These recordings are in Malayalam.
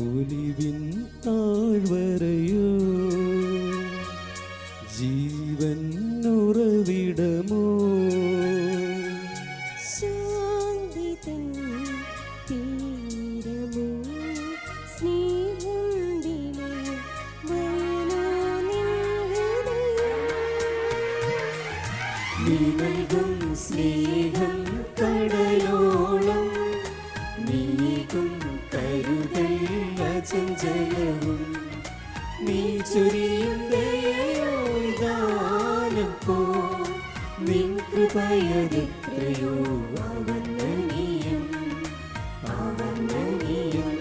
ഒലിവിൻ താഴ്വരയോ ജീവൻ ഉറവിടമോ ശാന്തി തൻ തീരമോ സ്നേഹം വയലോ നിൻ ഹൃദയം നീ നൽകും സ്നേഹം കടലോളം നീക്കും കരുതൽ അചഞ്ചലവും നീ ചൊരിയും ദയയോ ദാനം പോ നിൻ കൃപയതെത്രയോ അവർണ്ണനീയം അവർണ്ണനീയം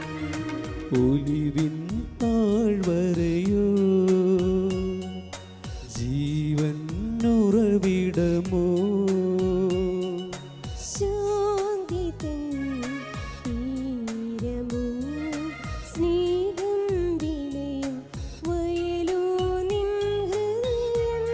ഒലിവിൻ താഴ്വരയോ ജീവൻ ഉറവിടമോ ശാന്തി തൻ തീരമോ സ്നേഹം വിളയും വയലോ നിൻ ഹൃദയം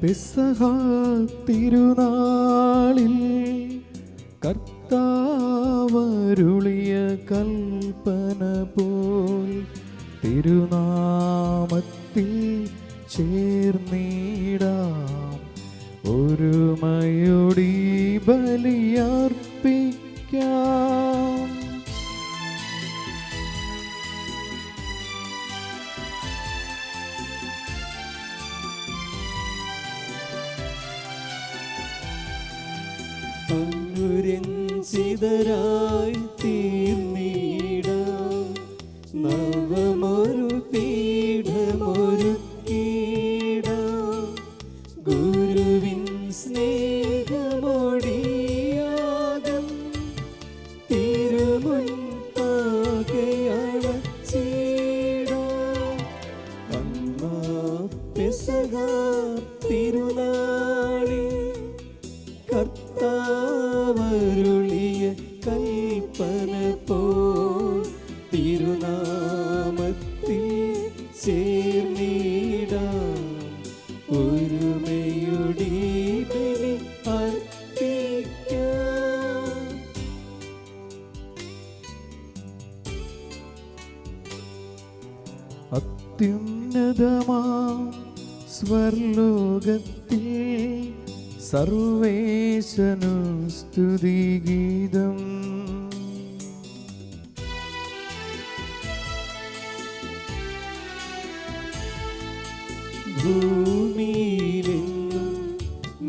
പെസഹ തിരുനാളിൽ കർത്താവരുളിയ കൽപ്പന പോൽ തിരുനാമത്തിൽ ചേർന്നിടാം ഒരുമയോടി ബലിയർപ്പിക്കാം. അനുരഞ്ജിതരായി തീർന്നിടാം നവമൊരു പീഠമൊരുക്കിടാം ഗുരുവിൻ സ്നേഹമൊടിയാകം തിരുമുൻപാകെയണച്ചിടാം. അന്നാ പെസഹ തിരുനാളിൽ കർത്താവരുളിയ കൽപ്പന പോൽ തിരുനാമത്തിൽ ചേർന്നിടാം ഒരുമയോടി ബലി അർപ്പിക്കാം. അത്യുന്നതമാം സ്വർലോകത്തിൽ സർവേശനു സ്തുതിഗീതം. ഭൂമിയിലെങ്ങും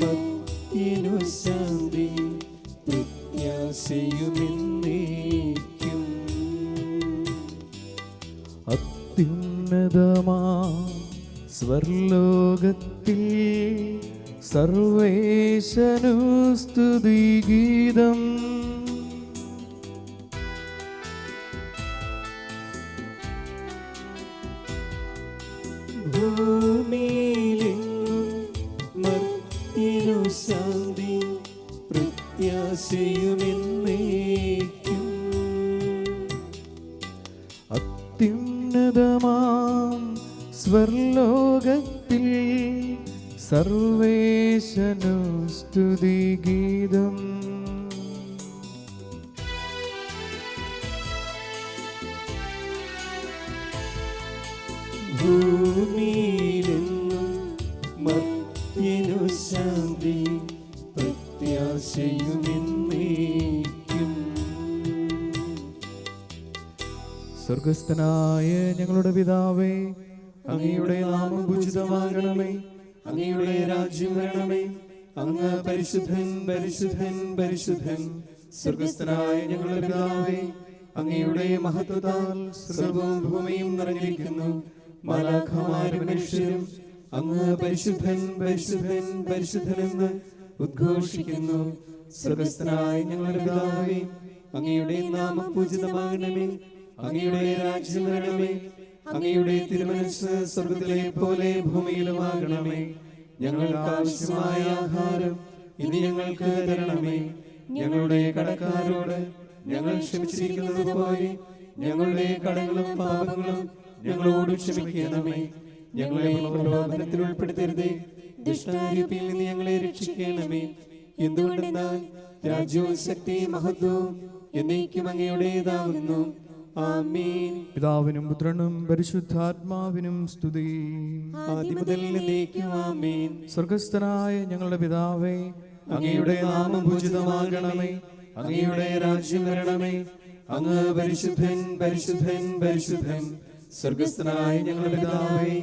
മർത്യനു ശാന്തി പ്രത്യാശയുമെന്നേക്കും. അത്യുന്നതമാ സ്വർലോകത്തിൽ സർവേശനു സ്തുതിഗീതം. ഭൂമിയിലെങ്ങും മർത്യനു ശാന്തി പ്രത്യാശയുമെന്നേക്കും. അത്യുന്നതമാം സ്വർലോകത്തിൽ സർവേശനു സ്തുതിഗീതം. ഭൂമിയിലെങ്ങും മർത്യനു ശാന്തി പ്രത്യാശയുമെന്നേക്കും. സ്വർഗസ്ഥനായ ഞങ്ങളുടെ പിതാവേ, അങ്ങയുടെ നാമം പൂജിതമാകണമേ, അങ്ങയുടെ രാജ്യം വരണമേ, അങ്ങ് പരിശുദ്ധൻ പരിശുദ്ധൻ പരിശുദ്ധൻ. സ്വർഗസ്ഥനായ ഞങ്ങളുടെ പിതാവേ, അങ്ങയുടെ മഹത്വത്താൽ സർവ്വവും ഭൂമിയും നിറഞ്ഞിരിക്കുന്നു. മാലാഖമാരും മനുഷ്യരും അങ്ങ് പരിശുദ്ധൻ പരിശുദ്ധൻ പരിശുദ്ധനെന്ന് ഉദ്ഘോഷിക്കുന്നു. സ്വർഗസ്ഥനായ ഞങ്ങളുടെ പിതാവേ, അങ്ങയുടെ നാമം പൂജിതമാകണമേ. അങ്ങയുടെ രാജ്യം വരണമേ. അങ്ങയുടെ തിരുമനസ്സ് സ്വർഗത്തിലെ പോലെ ഭൂമിയിലുമാകണമേ. ഞങ്ങൾക്ക് ആവശ്യമായ ആഹാരം ഇനി ഞങ്ങൾക്ക് തരണമേ. ഞങ്ങളുടെ കടക്കാരോട് ഞങ്ങൾ ക്ഷമിച്ചിരിക്കുന്നത് പോലെ ഞങ്ങളുടെ കടങ്ങളും പാപങ്ങളും ഞങ്ങളോട് ക്ഷമിക്കണമേ. ഞങ്ങളെ പ്രലോഭനത്തിൽ ഉൾപ്പെടുത്തരുതേ, ദുഷ്ടാരൂപിയിൽ നിന്ന് ഞങ്ങളെ രക്ഷിക്കണമേ. എന്തുകൊണ്ടെന്നാൽ രാജ്യവും ശക്തിയും മഹത്വവും എന്നേക്കും അങ്ങയുടേതാകുന്നു. ആമേൻ. പിതാവിനും പുത്രനും പരിശുദ്ധാത്മാവിനും സ്തുതി. ആദ്യം മുതൽ എന്നേക്കും ആമേൻ. സ്വർഗസ്ഥനായ ഞങ്ങളുടെ പിതാവേ, അങ്ങയുടെ നാമം പൂജിതമാകണമേ. അങ്ങയുടെ രാജ്യം വരണമേ. അങ്ങ് പരിശുദ്ധൻ പരിശുദ്ധൻ പരിശുദ്ധൻ. സ്വർഗസ്ഥനായ ഞങ്ങളുടെ പിതാവേ,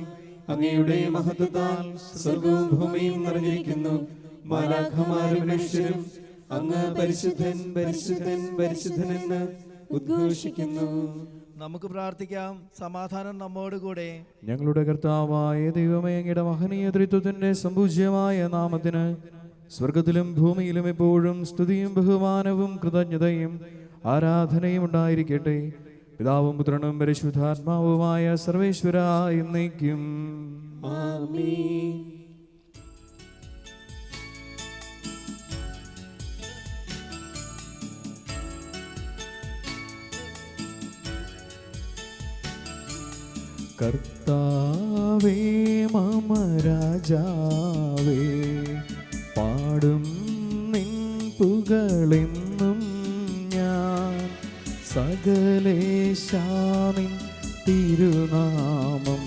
അങ്ങയുടെ മഹത്വത്താൽ സ്വർഗവും ഭൂമിയും നിറഞ്ഞിരിക്കുന്നു. മാലാഖമാരും മനുഷ്യരും അങ്ങ് പരിശുദ്ധൻ പരിശുദ്ധൻ പരിശുദ്ധൻ എന്ന് ഉദ്ഘോഷിക്കുന്നു. നമുക്ക് പ്രാർത്ഥിക്കാം. സമാധാനം നമ്മോടുകൂടെ. ഞങ്ങളുടെ കർത്താവായ ദൈവമേ, അങ്ങയുടെ മഹനീയ ത്രിത്വത്തിന്റെ സമ്പൂജ്യമായ നാമത്തിന് സ്വർഗത്തിലും ഭൂമിയിലും എപ്പോഴും സ്തുതിയും ബഹുമാനവും കൃതജ്ഞതയും ആരാധനയും ഉണ്ടായിരിക്കട്ടെ. പിതാവും പുത്രനും പരിശുദ്ധാത്മാവുമായ സർവേശ്വര എന്നേക്കും. ആമേൻ. കർത്താവേ മമ രാജാവേ, പാടും നിൻ പുകളെന്നും ഞാൻ. സകലേശാനിൻ തിരുനാമം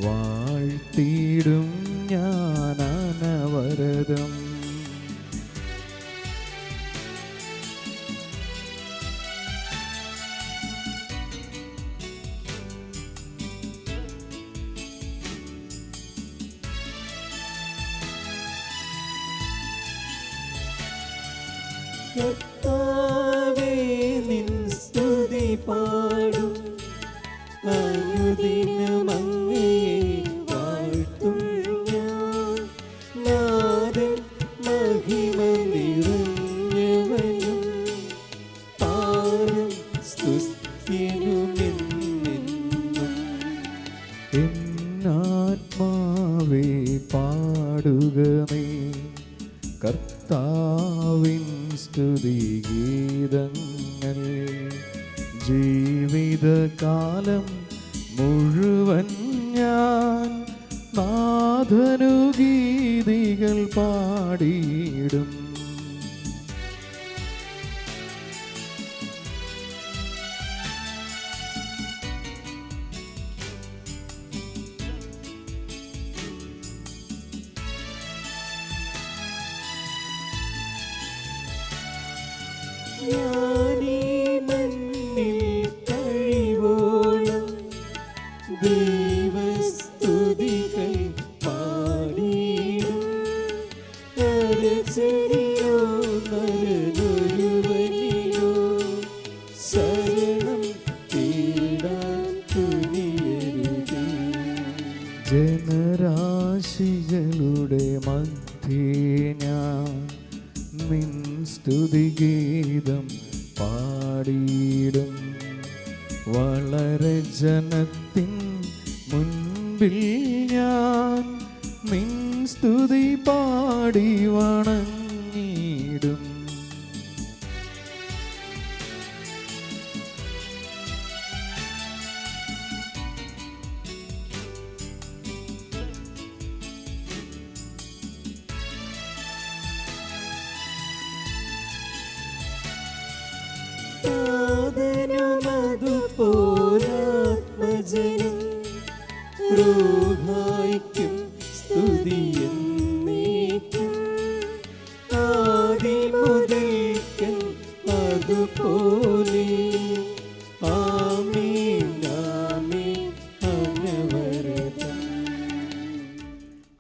വാഴ്ത്തിയിടും ഞാൻ അനവരതം. കർത്താവേ, നിൻ സ്തുതി പാടും. അനുദിനം അങ്ങയെ വാഴ്ത്തും ഞാൻ. നാഥൻ മഹിമ നിറഞ്ഞവനും പാരം സ്തുതിയുമെന്നെന്നും. എന്നാത്മാവേ പാടുക നീ കർത്താവിൻ സ്തുതിഗീതങ്ങൾ. ജീവിതകാലം മുഴുവൻ ഞാൻ നാഥനു ഗീതികൾ പാടിയിടും. ഞാനീ മണ്ണിൽ കഴിവോളം ദൈവസ്തുതികൾ പാടിയിടും. നരചരിയോ നരനൊരുവനിയോ ശരണം തേടാൻ തുനിയരുതേ. ജനരാശികളുടെ മധ്യേ ഞാൻ നിൻ സ്തുതിഗീതം പാടിയിടും. വളരെ ജനത്തിൻ മുൻപിൽ ഞാൻ നിൻ സ്തുതി പാടി വണങ്ങിയിടും. അതുപോലാത്മജനം റൂഹായ്ക്കും സ്തുതിയെന്നേക്കും. ആദിമുതൽക്കൻ അതുപോലെ. ആമേൻ ആമേൻ അനവരതം.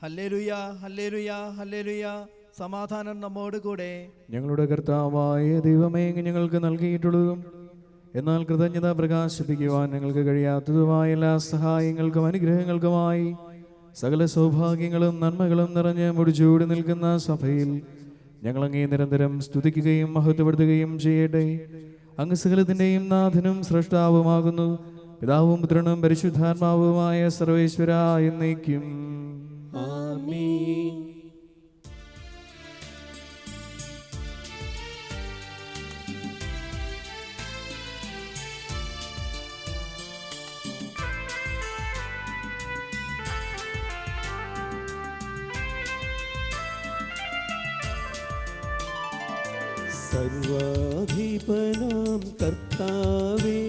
ഹല്ലേലൂയ ഹല്ലേലൂയ ഹല്ലേലൂയ. സമാധാനം നമ്മോടുകൂടെ. ഞങ്ങളുടെ കർത്താവായ ദൈവമേ, അങ്ങ് ഞങ്ങൾക്ക് നൽകിയിട്ടുള്ളതും എന്നാൽ കൃതജ്ഞത പ്രകാശിപ്പിക്കുവാൻ ഞങ്ങൾക്ക് കഴിയാത്തതുമായ എല്ലാ സഹായങ്ങൾക്കും അനുഗ്രഹങ്ങൾക്കുമായി സകല സൗഭാഗ്യങ്ങളും നന്മകളും നിറഞ്ഞ് മുടിച്ചൂടി നിൽക്കുന്ന സഭയിൽ ഞങ്ങൾ അങ്ങേ നിരന്തരം സ്തുതിക്കുകയും മഹത്വപ്പെടുത്തുകയും ചെയ്യട്ടെ. അങ്ങ് സകലത്തിൻ്റെയും നാഥനും സ്രഷ്ടാവുമാകുന്നു. പിതാവും പുത്രനും പരിശുദ്ധാത്മാവുമായ സർവേശ്വര എന്നേക്കും. ആമേൻ. സർവാധിപനാം കർത്താവേ,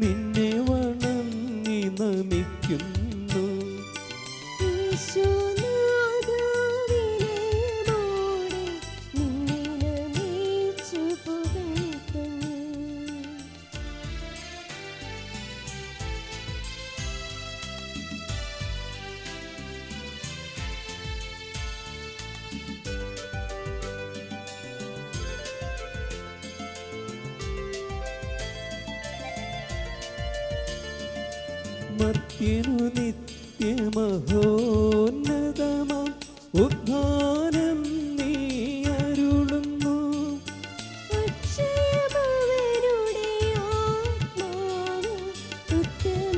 നിന്നെ വണങ്ങി നമിക്കുന്നു. ഈശോനാഥാ വിനയമോടെ നിന്നെ നമിച്ചു പുകഴ്ത്തുന്നു. മർത്യനു നിത്യമഹോന്നതമാം ഉദ്ധാനം നീ അരുളുന്നു. അക്ഷയമവരുടെ ആത്മാവ് ഉത്തമരക്ഷയുമേകുന്നു.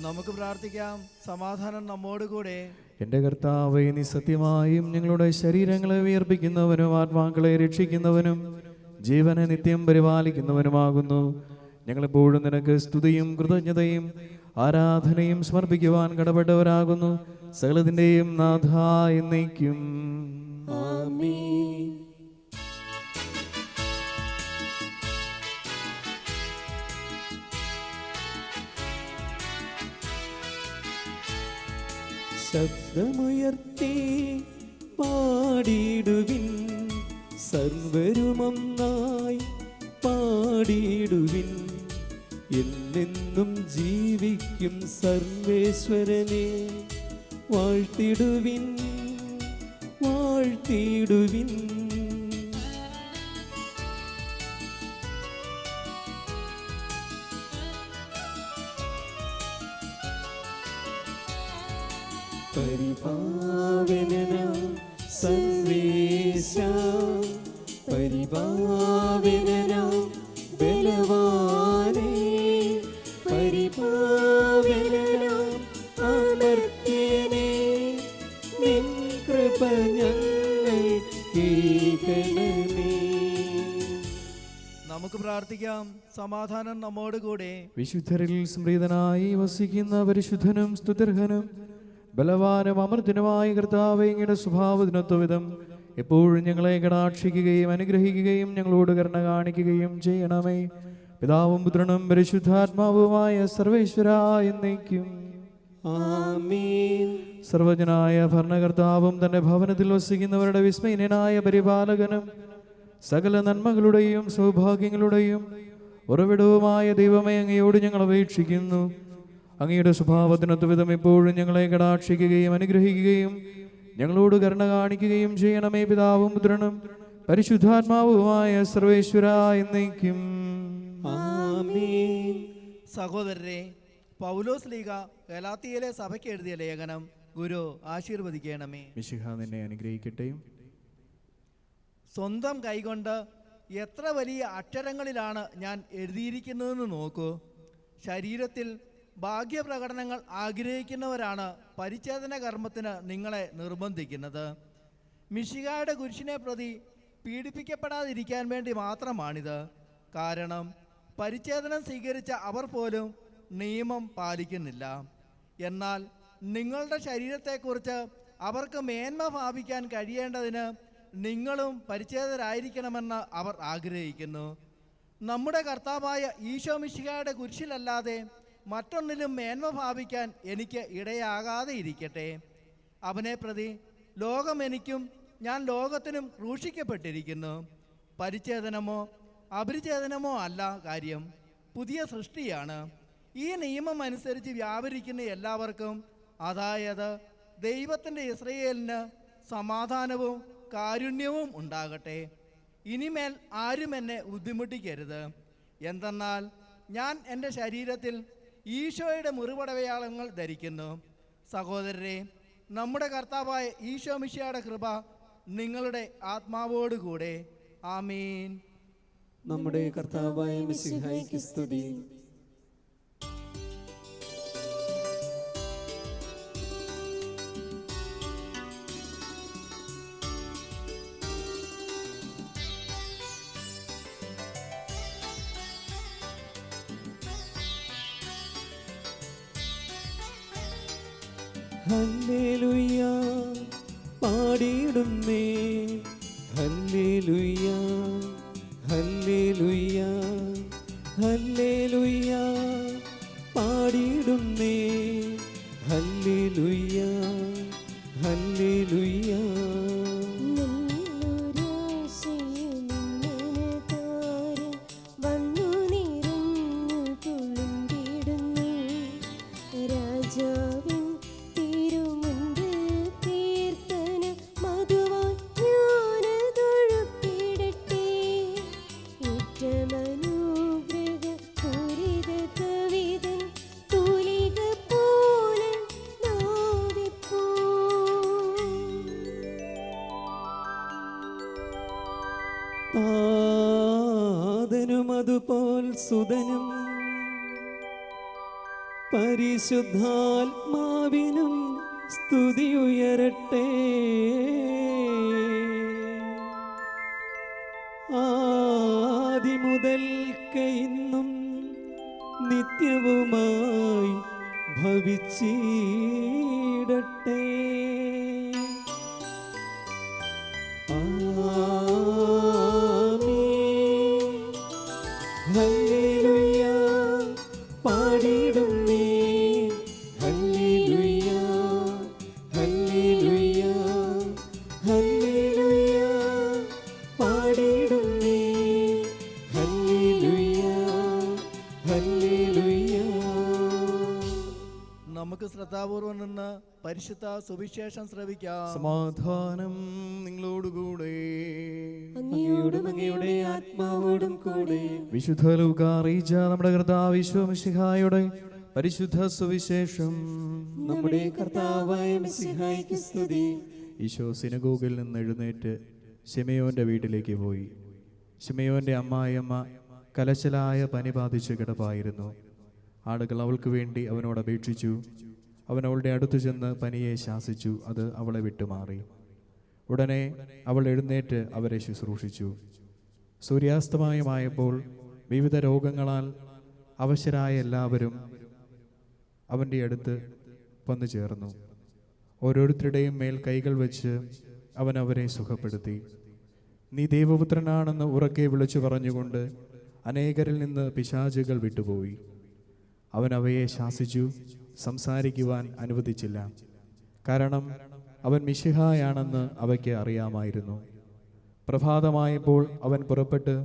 നമുക്ക് പ്രാർത്ഥിക്കാം. സമാധാനം നമ്മോടുകൂടെ. എൻ്റെ കർത്താവേ, നീ സത്യമായും ഞങ്ങളുടെ ശരീരങ്ങളെ ഉയർപ്പിക്കുന്നവനും ആത്മാക്കളെ രക്ഷിക്കുന്നവനും ജീവനെ നിത്യം പരിപാലിക്കുന്നവനുമാകുന്നു. ഞങ്ങളെപ്പോഴും നിനക്ക് സ്തുതിയും കൃതജ്ഞതയും ആരാധനയും സമർപ്പിക്കുവാൻ കടപ്പെട്ടവരാകുന്നു. സകലത്തിൻ്റെയും നാഥ എന്നേക്കും. ആമേൻ. ശബ്ദമുയർത്തി പാടിടുവിൻ, സർവരുമൊന്നായി പാടിടുവിൻ. എന്നെന്നും ജീവിക്കും സർവേശ്വരനെ വാഴ്ത്തിടുവിൻ, വാഴ്ത്തിടുവിൻ. പരിപാവനനാം സർവേശ, പരിപാവനനാം ബലവാനേ, പരിപാവനനാം അമർത്യനേ, നിൻ കൃപ ഞങ്ങൾ കേൾക്കണമേ. നമുക്ക് പ്രാർത്ഥിക്കാം. സമാധാനം നമ്മോടുകൂടെ. വിശുദ്ധരിൽ സ്മൃതനായി വസിക്കുന്ന പരിശുദ്ധനും സ്തുത്യർഹനും ബലവാനും അമർത്തിനുമായ കർത്താവേ, അങ്ങയുടെ സ്വഭാവത്തിനൊത്തവിധം എപ്പോഴും ഞങ്ങളെ കടാക്ഷിക്കുകയും അനുഗ്രഹിക്കുകയും ഞങ്ങളോട് കരുണ കാണിക്കുകയും ചെയ്യണമേ. പിതാവും പുത്രനും പരിശുദ്ധാത്മാവുമായ സർവേശ്വര എന്നേക്കും. ആമേൻ. സർവജനായ ഭരണകർത്താവും തന്റെ ഭവനത്തിൽ വസിക്കുന്നവരുടെ വിസ്മയനായ പരിപാലകനും സകല നന്മകളുടെയും സൗഭാഗ്യങ്ങളുടെയും ഉറവിടവുമായ ദൈവമേ, അങ്ങയോട് ഞങ്ങൾ അപേക്ഷിക്കുന്നു. അങ്ങയുടെ സ്വഭാവത്തിനൊത്ത വിധം എപ്പോഴും ഞങ്ങളെ കടാക്ഷിക്കുകയും അനുഗ്രഹിക്കുകയും ഞങ്ങളോട് കരുണ കാണിക്കുകയും ചെയ്യണമേ. പിതാവും പുത്രനും പരിശുദ്ധാത്മാവുമായ സർവേശ്വര എന്നേക്കും. ആമേൻ. സഹോദരരെ, പൗലോസ് ലീഗ ഗലാത്തിയയിലെ സഭയ്ക്ക് എഴുതിയ ലേഖനം ഗുരു ആശീർവദിക്കണമേ. മിശിഹ നിന്നെ അനുഗ്രഹിക്കട്ടെ. സ്വന്തം കൈകൊണ്ട് എത്ര വലിയ അക്ഷരങ്ങളിലാണ് ഞാൻ എഴുതിയിരിക്കുന്നതെന്ന് നോക്കൂ. ശരീരത്തിൽ ഭാഗ്യപ്രകടനങ്ങൾ ആഗ്രഹിക്കുന്നവരാണ് പരിച്ഛേദന കർമ്മത്തിന് നിങ്ങളെ നിർബന്ധിക്കുന്നത്. മിശിഹായുടെ കുരിശിനെ പ്രതി പീഡിപ്പിക്കപ്പെടാതിരിക്കാൻ വേണ്ടി മാത്രമാണിത്. കാരണം പരിച്ഛേദനം സ്വീകരിച്ച അവർ പോലും നിയമം പാലിക്കുന്നില്ല. എന്നാൽ നിങ്ങളുടെ ശരീരത്തെക്കുറിച്ച് അവർക്ക് മേന്മ ഭാവിക്കാൻ കഴിയേണ്ടതിന് നിങ്ങളും പരിച്ഛേദരായിരിക്കണമെന്ന് അവർ ആഗ്രഹിക്കുന്നു. നമ്മുടെ കർത്താവായ ഈശോ മിശിഹായുടെ കുരിശിലല്ലാതെ മറ്റൊന്നിലും മേന്മ ഭാവിക്കാൻ എനിക്ക് ഇടയാകാതെ ഇരിക്കട്ടെ. അവനെ പ്രതി ലോകം എനിക്കും ഞാൻ ലോകത്തിനും ക്രൂശിക്കപ്പെട്ടിരിക്കുന്നു. പരിച്ഛേദനമോ അപരിച്ഛേദനമോ അല്ല കാര്യം, പുതിയ സൃഷ്ടിയാണ്. ഈ നിയമം അനുസരിച്ച് വ്യാപരിക്കുന്ന എല്ലാവർക്കും, അതായത് ദൈവത്തിൻ്റെ ഇസ്രയേലിന് സമാധാനവും കാരുണ്യവും ഉണ്ടാകട്ടെ. ഇനിമേൽ ആരും എന്നെ ബുദ്ധിമുട്ടിക്കരുത്. എന്തെന്നാൽ ഞാൻ എൻ്റെ ശരീരത്തിൽ ഈശോയുടെ മുറിവടവയാളങ്ങൾ ധരിക്കുന്നു. സഹോദരരെ, നമ്മുടെ കർത്താവായ ഈശോ മിശിഹായുടെ കൃപ നിങ്ങളുടെ ആത്മാവോടുകൂടെ. ആമീൻ. നമ്മുടെ കർത്താവായ മിശിഹായ്ക്ക് സ്തുതി. ഹല്ലേലൂയ പാടിയിടുന്നേ, ഹല്ലേലൂയ ഹല്ലേലൂയ ഹല്ലേലൂയ പാടിയിടുന്നേ, ഹല്ലേലൂയ ഹല്ലേലൂയ. താതനും അതുപോൽ സുതനും പരിശുദ്ധാത്മാവിനും സ്തുതി ഉയരട്ടെ. ആദിമുതൽക്ക് ഇന്നും നിത്യവുമായി ഭവിച്ചിടട്ടെ. ഹല്ലേലൂയ പാടിയിടുന്നേ, ഹല്ലേലൂയ ഹല്ലേലൂയ ഹല്ലേലൂയ പാടിയിടുന്നേ, ഹല്ലേലൂയ ഹല്ലേലൂയ. നമുക്ക് ശ്രദ്ധാപൂർവം നിന്ന് പരിശുദ്ധ സുവിശേഷം ശ്രവിക്കാം. സമാധാനം നിങ്ങളോടുകൂടെ. അങ്ങയോടും അങ്ങയുടെ ആത്മാവോടും കൂടെ. വിശുദ്ധ ലൂക്കാ അറിയിച്ച നമ്മുടെ കർത്താവ് ഈശോ മിശിഹായുടെ പരിശുദ്ധ സുവിശേഷം. നമ്മുടെ കർത്താവായ മിശിഹായ്ക്ക് സ്തുതി. ഈശോ സിനഗോഗിൽ നിന്ന് എഴുന്നേറ്റ് ശിമയോന്റെ വീട്ടിലേക്ക് പോയി. ശിമയോന്റെ അമ്മായിയമ്മ കലശലായ പനി ബാധിച്ച് കിടപ്പായിരുന്നു. ആളുകൾ അവൾക്ക് വേണ്ടി അവനോട് അപേക്ഷിച്ചു. അവൻ അവളുടെ അടുത്തു ചെന്ന് പനിയെ ശാസിച്ചു. അത് അവളെ വിട്ടുമാറി. ഉടനെ അവൾ എഴുന്നേറ്റ് അവരെ ശുശ്രൂഷിച്ചു. സൂര്യാസ്തമയമായപ്പോൾ വിവിധ രോഗങ്ങളാൽ അവശരായ എല്ലാവരും അവൻ്റെ അടുത്ത് വന്നു ചേർന്നു. ഓരോരുത്തരുടെയും മേൽ കൈകൾ വെച്ച് അവൻ അവരെ സുഖപ്പെടുത്തി. നീ ദൈവപുത്രനാണെന്ന് ഉറക്കെ വിളിച്ചു പറഞ്ഞുകൊണ്ട് അനേകരിൽ നിന്ന് പിശാചുകൾ വിട്ടുപോയി. അവൻ അവയെ ശാസിച്ചു, സംസാരിക്കുവാൻ അനുവദിച്ചില്ല. കാരണം അവൻ മിശിഹായാണെന്ന് അവയ്ക്ക് അറിയാമായിരുന്നു. പ്രഭാതമായപ്പോൾ അവൻ പുറപ്പെട്ട്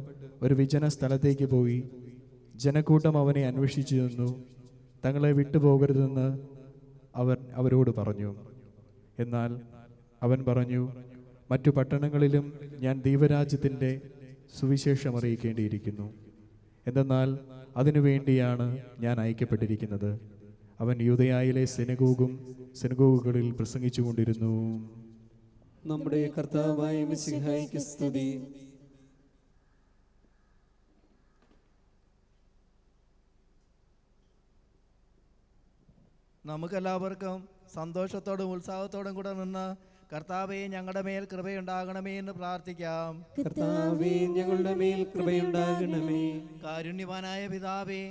ഒരു വിജന സ്ഥലത്തേക്ക് പോയി. ജനക്കൂട്ടം അവനെ അന്വേഷിച്ചു നിന്നു. തങ്ങളെ വിട്ടുപോകരുതെന്ന് അവൻ അവരോട് പറഞ്ഞു. എന്നാൽ അവൻ പറഞ്ഞു, മറ്റു പട്ടണങ്ങളിലും ഞാൻ ദൈവരാജ്യത്തിൻ്റെ സുവിശേഷം അറിയിക്കേണ്ടിയിരിക്കുന്നു. എന്തെന്നാൽ അതിനുവേണ്ടിയാണ് ഞാൻ അയക്കപ്പെട്ടിരിക്കുന്നത്. അവൻ യൂദയായിലെ സിനഗോഗുകളിൽ പ്രസംഗിച്ചു കൊണ്ടിരുന്നു. നമ്മുടെ കർത്താവായ മിശിഹായ്ക്ക് സ്തുതി. നമുക്കെല്ലാവർക്കും സന്തോഷത്തോടും ഉത്സാഹത്തോടും കൂടെ നിന്ന് കർത്താവേ ഞങ്ങളുടെ മേൽ കൃപയുണ്ടാകണമേ എന്ന് പ്രാർത്ഥിക്കാം. കർത്താവേ ഞങ്ങളുടെ മേൽ കൃപയുണ്ടാകണമേ. കാരുണ്യവാനായ പിതാവേ,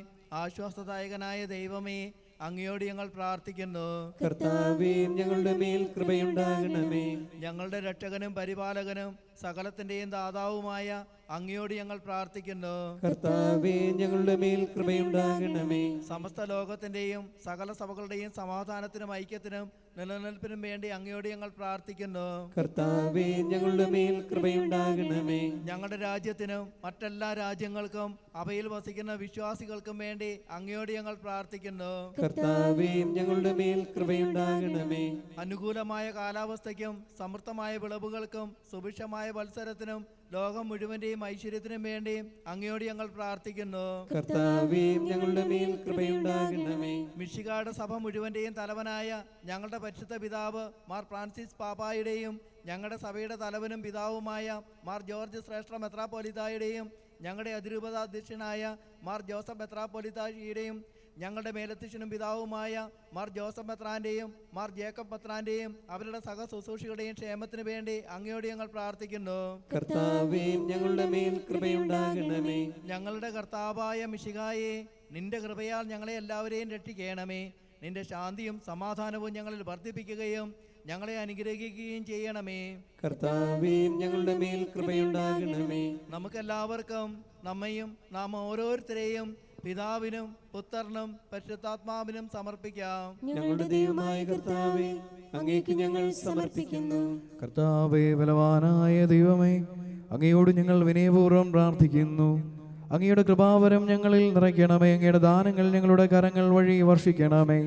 ആശ്വാസദായകനായ ദൈവമേ, അങ്ങയോട് ഞങ്ങൾ പ്രാർത്ഥിക്കുന്നു. കർത്താവേ ഞങ്ങളുടെ മേൽ കൃപയുണ്ടാകണമേ. ഞങ്ങളുടെ രക്ഷകനും പരിപാലകനും സകലത്തിന്റെയും ദാതാവുമായ അങ്ങയോട് ഞങ്ങൾ പ്രാർത്ഥിക്കുന്നു. കർത്താവേ ഞങ്ങളുടെ മേൽ കൃപയുണ്ടാകണമേ. സമസ്ത ലോകത്തിന്റെയും സകല സഭകളുടെയും സമാധാനത്തിനും ഐക്യത്തിനും നിലനിൽപ്പിനും വേണ്ടി അങ്ങയോട് ഞങ്ങൾ പ്രാർത്ഥിക്കുന്നു. കർത്താവേ ഞങ്ങളുടെ മേൽ കൃപയുണ്ടാകണമേ. ഞങ്ങളുടെ രാജ്യത്തിനും മറ്റെല്ലാ രാജ്യങ്ങൾക്കും അവയിൽ വസിക്കുന്ന വിശ്വാസികൾക്കും വേണ്ടി അങ്ങയോട് ഞങ്ങൾ പ്രാർത്ഥിക്കുന്നു. കർത്താവേ ഞങ്ങളുടെ മേൽ കൃപയുണ്ടാകണമേ. അനുകൂലമായ കാലാവസ്ഥയ്ക്കും സമൃദ്ധമായ വിളവുകൾക്കും സുഭിക്ഷമായ പരിശുദ്ധമായ വത്സരത്തിനും ലോകം മുഴുവന്റെയും ഐശ്വര്യത്തിനും വേണ്ടി അങ്ങയോട് ഞങ്ങൾ പ്രാർത്ഥിക്കുന്നു. കർത്താവേ ഞങ്ങളുടെ മേൽ കൃപയുണ്ടാകണമേ. മിശിഹായുടെ സഭ മുഴുവന്റെയും തലവനായ ഞങ്ങളുടെ പരിശുദ്ധ പിതാവ് മാർ ഫ്രാൻസിസ് പാപ്പായുടെയും ഞങ്ങളുടെ സഭയുടെ തലവനും പിതാവുമായ മാർ ജോർജ് ശ്രേഷ്ഠ മെത്രാപ്പോലിത്തായുടെയും ഞങ്ങളുടെ അതിരൂപതാധ്യക്ഷനായ മാർ ജോസഫ് മെത്രാപ്പോലിത്തായുടെയും ഞങ്ങളുടെ മേലധ്യക്ഷനും പിതാവുമായ മാർ ജോസഫ് മെത്രാന്റെയും മാർ ജേക്കബ് മെത്രാന്റെയും അവരുടെ സഹ ശുശ്രൂഷികളുടെയും ക്ഷേമത്തിന് വേണ്ടി അങ്ങയോട് ഞങ്ങൾ പ്രാർത്ഥിക്കുന്നു. കർത്താവേ ഞങ്ങളുടെ മേൽ കൃപയുണ്ടാകണമേ. ഞങ്ങളുടെ കർത്താവായ മിശിഹായെ, നിന്റെ കൃപയാൽ ഞങ്ങളെ എല്ലാവരെയും രക്ഷിക്കണമേ. നിന്റെ ശാന്തിയും സമാധാനവും ഞങ്ങളിൽ വർദ്ധിപ്പിക്കുകയും ഞങ്ങളെ അനുഗ്രഹിക്കുകയും ചെയ്യണമേ. കർത്താവേ ഞങ്ങളുടെ മേൽ കൃപയുണ്ടാകണമേ. നമുക്കെല്ലാവർക്കും നമ്മയും നാം ഓരോരുത്തരെയും പിതാവിനും പുത്രനും പരിശുദ്ധാത്മാവിനും സമർപ്പിക്കാം. ഞങ്ങളുടെ ദൈവമായ കർത്താവേ, അങ്ങേക്ക് ഞങ്ങൾ സമർപ്പിക്കുന്നു. കർത്താവേ, ബലവാനായ ദൈവമേ, അങ്ങയോട് ഞങ്ങൾ വിനയപൂർവ്വം പ്രാർത്ഥിക്കുന്നു. അങ്ങയുടെ കൃപാവരം ഞങ്ങളിൽ നിറയ്ക്കണമേ. അങ്ങയുടെ ദാനങ്ങൾ ഞങ്ങളുടെ കരങ്ങൾ വഴി വർഷിക്കണമേ.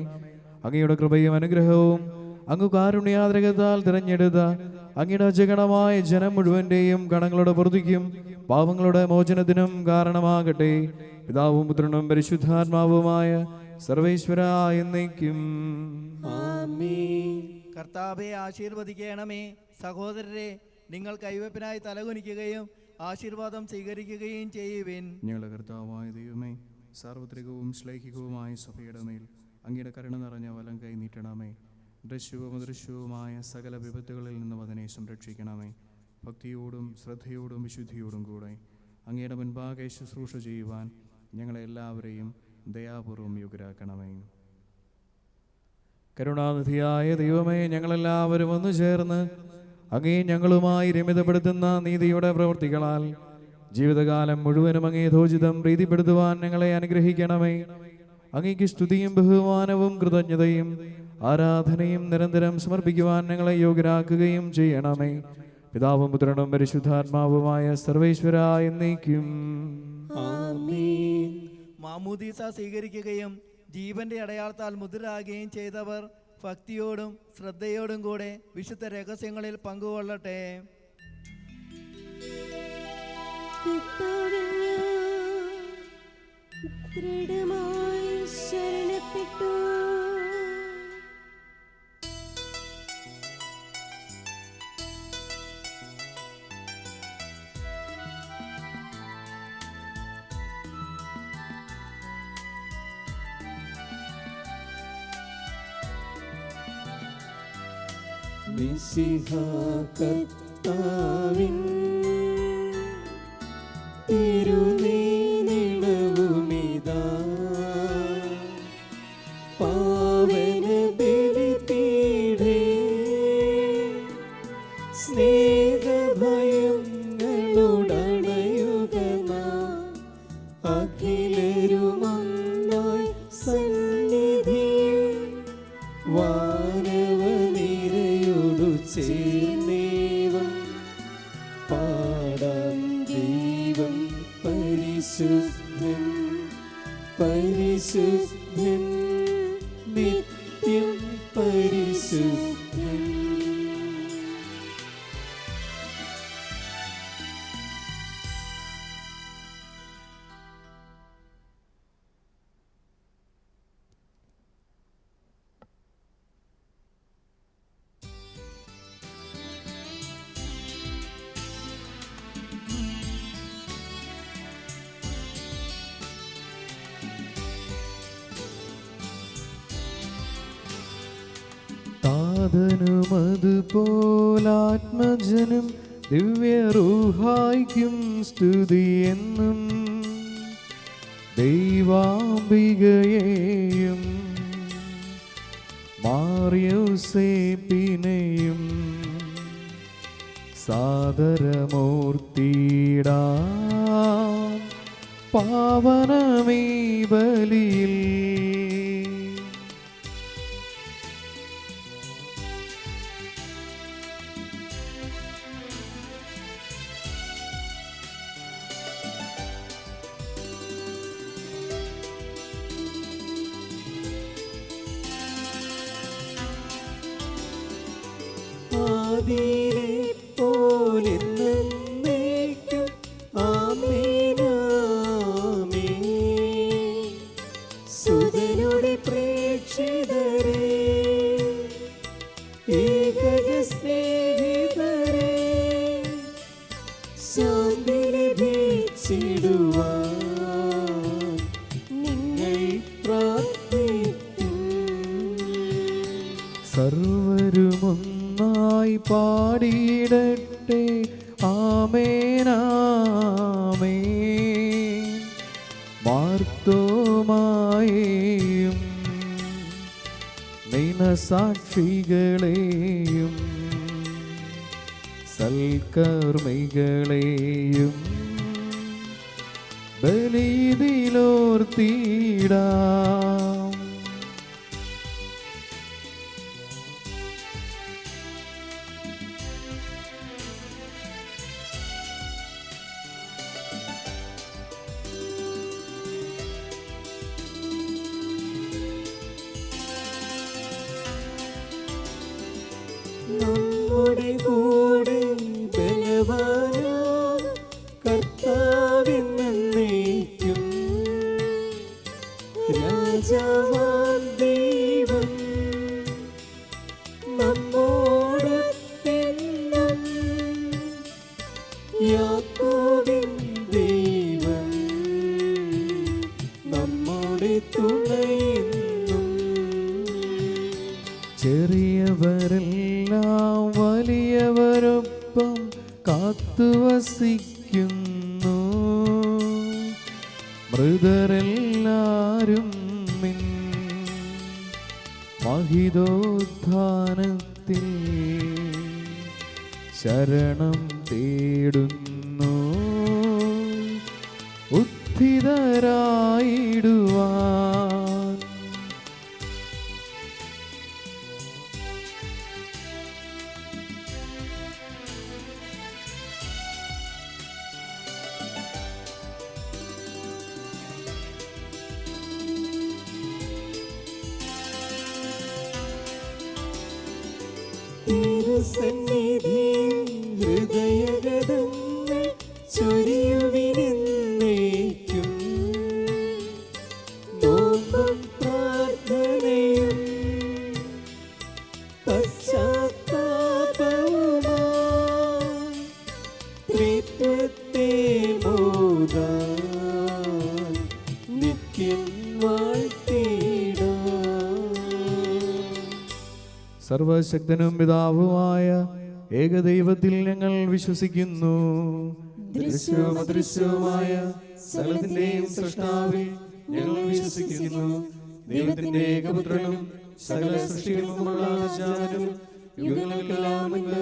അങ്ങയുടെ കൃപയും അനുഗ്രഹവും അങ്ങ് കാരുണ്യാദ്രകത്താൽ തിരഞ്ഞെടുത്ത അങ്ങയുടെ അജഗണമായ ജനം മുഴുവന്റെയും കടങ്ങളുടെ പൊറുതിക്കും പാവങ്ങളുടെ മോചനത്തിനും കാരണമാകട്ടെ. പിതാവും പുത്രനും പരിശുദ്ധാത്മാവുമായ സർവേശ്വര എന്നേക്കും ആമേൻ. കർത്താവെ ആശീർവദിക്കണമേ. സഹോദരരെ, നിങ്ങൾ കൈവെപ്പിനായി തലകുനിക്കുകയും ആശീർവാദം സ്വീകരിക്കുകയും ചെയ്യുവിൻ. ഞങ്ങളുടെ കർത്താവായ ദൈവമേ, സാർവത്രികവും ശ്ലൈഹികവുമായ സഭയുടെ മേൽ അങ്ങയുടെ കരുണ നിറഞ്ഞ വലം കൈ നീട്ടണമേ. ദൃശ്യവും അദൃശ്യവുമായ സകല വിപത്തുകളിൽ നിന്നും അതിനെ സംരക്ഷിക്കണമേ. ഭക്തിയോടും ശ്രദ്ധയോടും വിശുദ്ധിയോടും കൂടെ അങ്ങയുടെ മുൻപാകെ ശുശ്രൂഷ ചെയ്യുവാൻ ഞങ്ങളെ എല്ലാവരെയും ദയാപൂർവം യോഗ്യരാക്കണമേ. കരുണാനിധിയായ ദൈവമേ, ഞങ്ങളെല്ലാവരും ഒന്നു ചേർന്ന് അങ്ങേ ഞങ്ങളുമായി രമിതപ്പെടുത്തുന്ന നീതിയുടെ പ്രവൃത്തികളാൽ ജീവിതകാലം മുഴുവനും അങ്ങേ ധോചിതം പ്രീതിപ്പെടുത്തുവാൻ ഞങ്ങളെ അനുഗ്രഹിക്കണമേ. അങ്ങേക്ക് സ്തുതിയും ബഹുമാനവും കൃതജ്ഞതയും ആരാധനയും നിരന്തരം സമർപ്പിക്കുവാൻ ഞങ്ങളെ യോഗ്യരാക്കുകയും ചെയ്യണമേ. പിതാവും പുത്രനും പരിശുദ്ധാത്മാവുമായ സർവേശ്വര എന്നേക്കും ആമേൻ. മാമോദീസ സ്വീകരിക്കുകയും ജീവന്റെ അടയാളത്താൽ മുദ്രരാകുകയും ചെയ്തവർ ഭക്തിയോടും ശ്രദ്ധയോടും കൂടെ വിശുദ്ധ രഹസ്യങ്ങളിൽ പങ്കുകൊള്ളട്ടെ. കർത്താവിൽ ഞാൻ ദൃഢമായി ശരണപ്പെട്ടു. മിശിഹാ കർത്താവിൻ തിരുനീണവുമിതാ പാവന ബലിപീഠേ സ്നേഹഭയങ്ങളുടണയുക നാം അഖിലരുമൊന്നായി സന്നിധിയിൽ വാനവനിരയോടു ചേർന്നേവം പാടാം. ദൈവം പരിശുദ്ധൻ പരിശുദ്ധൻ നിത്യം പരിശുദ്ധൻ. താതനുമതുപോലാത്മജനും ദിവ്യറൂഹായിക്കും സ്തുതിയെന്നും ദൈവാംബികയെയും മാർയോസേപ്പിനെയും സാദരമൂർത്തിയിടാം പാവനമീ ബലിയിൽ. ആദിയിലെ പോലെന്നേക്കും. ആമേൻ ആമേൻ. സുതനുടെ പ്രേക്ഷിതരേ, ഏകജ സ്നേഹിതരേ, ശാന്തി ലഭിച്ചിടുവാൻ നിങ്ങൾ പ്രാർത്ഥിക്കും. സർവരുമൊന്നായി പാടിയിടട്ടെ ആമേൻ ആമേൻ. മാർത്തോമായെയും നിനസാക്ഷികളെയും സൽക്കർമ്മികളെയും ബലിയിലോർത്തിടാം. നമ്മുടെ കൂടെ ബലവാനാം കർത്താവെന്നേക്കും. രാജാവാം ദൈവം നമ്മോടൊത്തെന്നും. യാക്കോബിൻ ദൈവം നമ്മുടെ തുണയെന്നും. ചെറിയവരെല്ലാം വലിയവരൊപ്പം കാത്തുവസിക്കുന്നു. മൃതരെല്ലാരും നിൻ മഹിതോത്ഥാനത്തിൽ ശരണം തേടുന്നു. ഉത്ഥിതരായിടുവാൻ തിരുസന്നിധിയിൽ ഹൃദയഗതങ്ങൾ ചൊരിയുവിനെന്നേക്കും. നോമ്പും പ്രാർത്ഥനയും പശ്ചാത്താപവുമായി ത്രിത്വത്തെ മോദാൻ നിത്യം വാഴ്ത്തിടാം. സർവശക്തനും പിതാവുമായ ഏകദൈവത്തിൽ ഞങ്ങൾ വിശ്വസിക്കുന്നു. ദൃശ്യവും അദൃശ്യവുമായ സകലത്തിന്റെയും സൃഷ്ടാവിൽ ഞങ്ങൾ വിശ്വസിക്കുന്നു. ദൈവത്തിന്റെ ഏകപുത്രനും സകല സൃഷ്ടികൾക്കുമുള്ള ജാതനും യുഗങ്ങൾക്കെല്ലാം മുൻപ്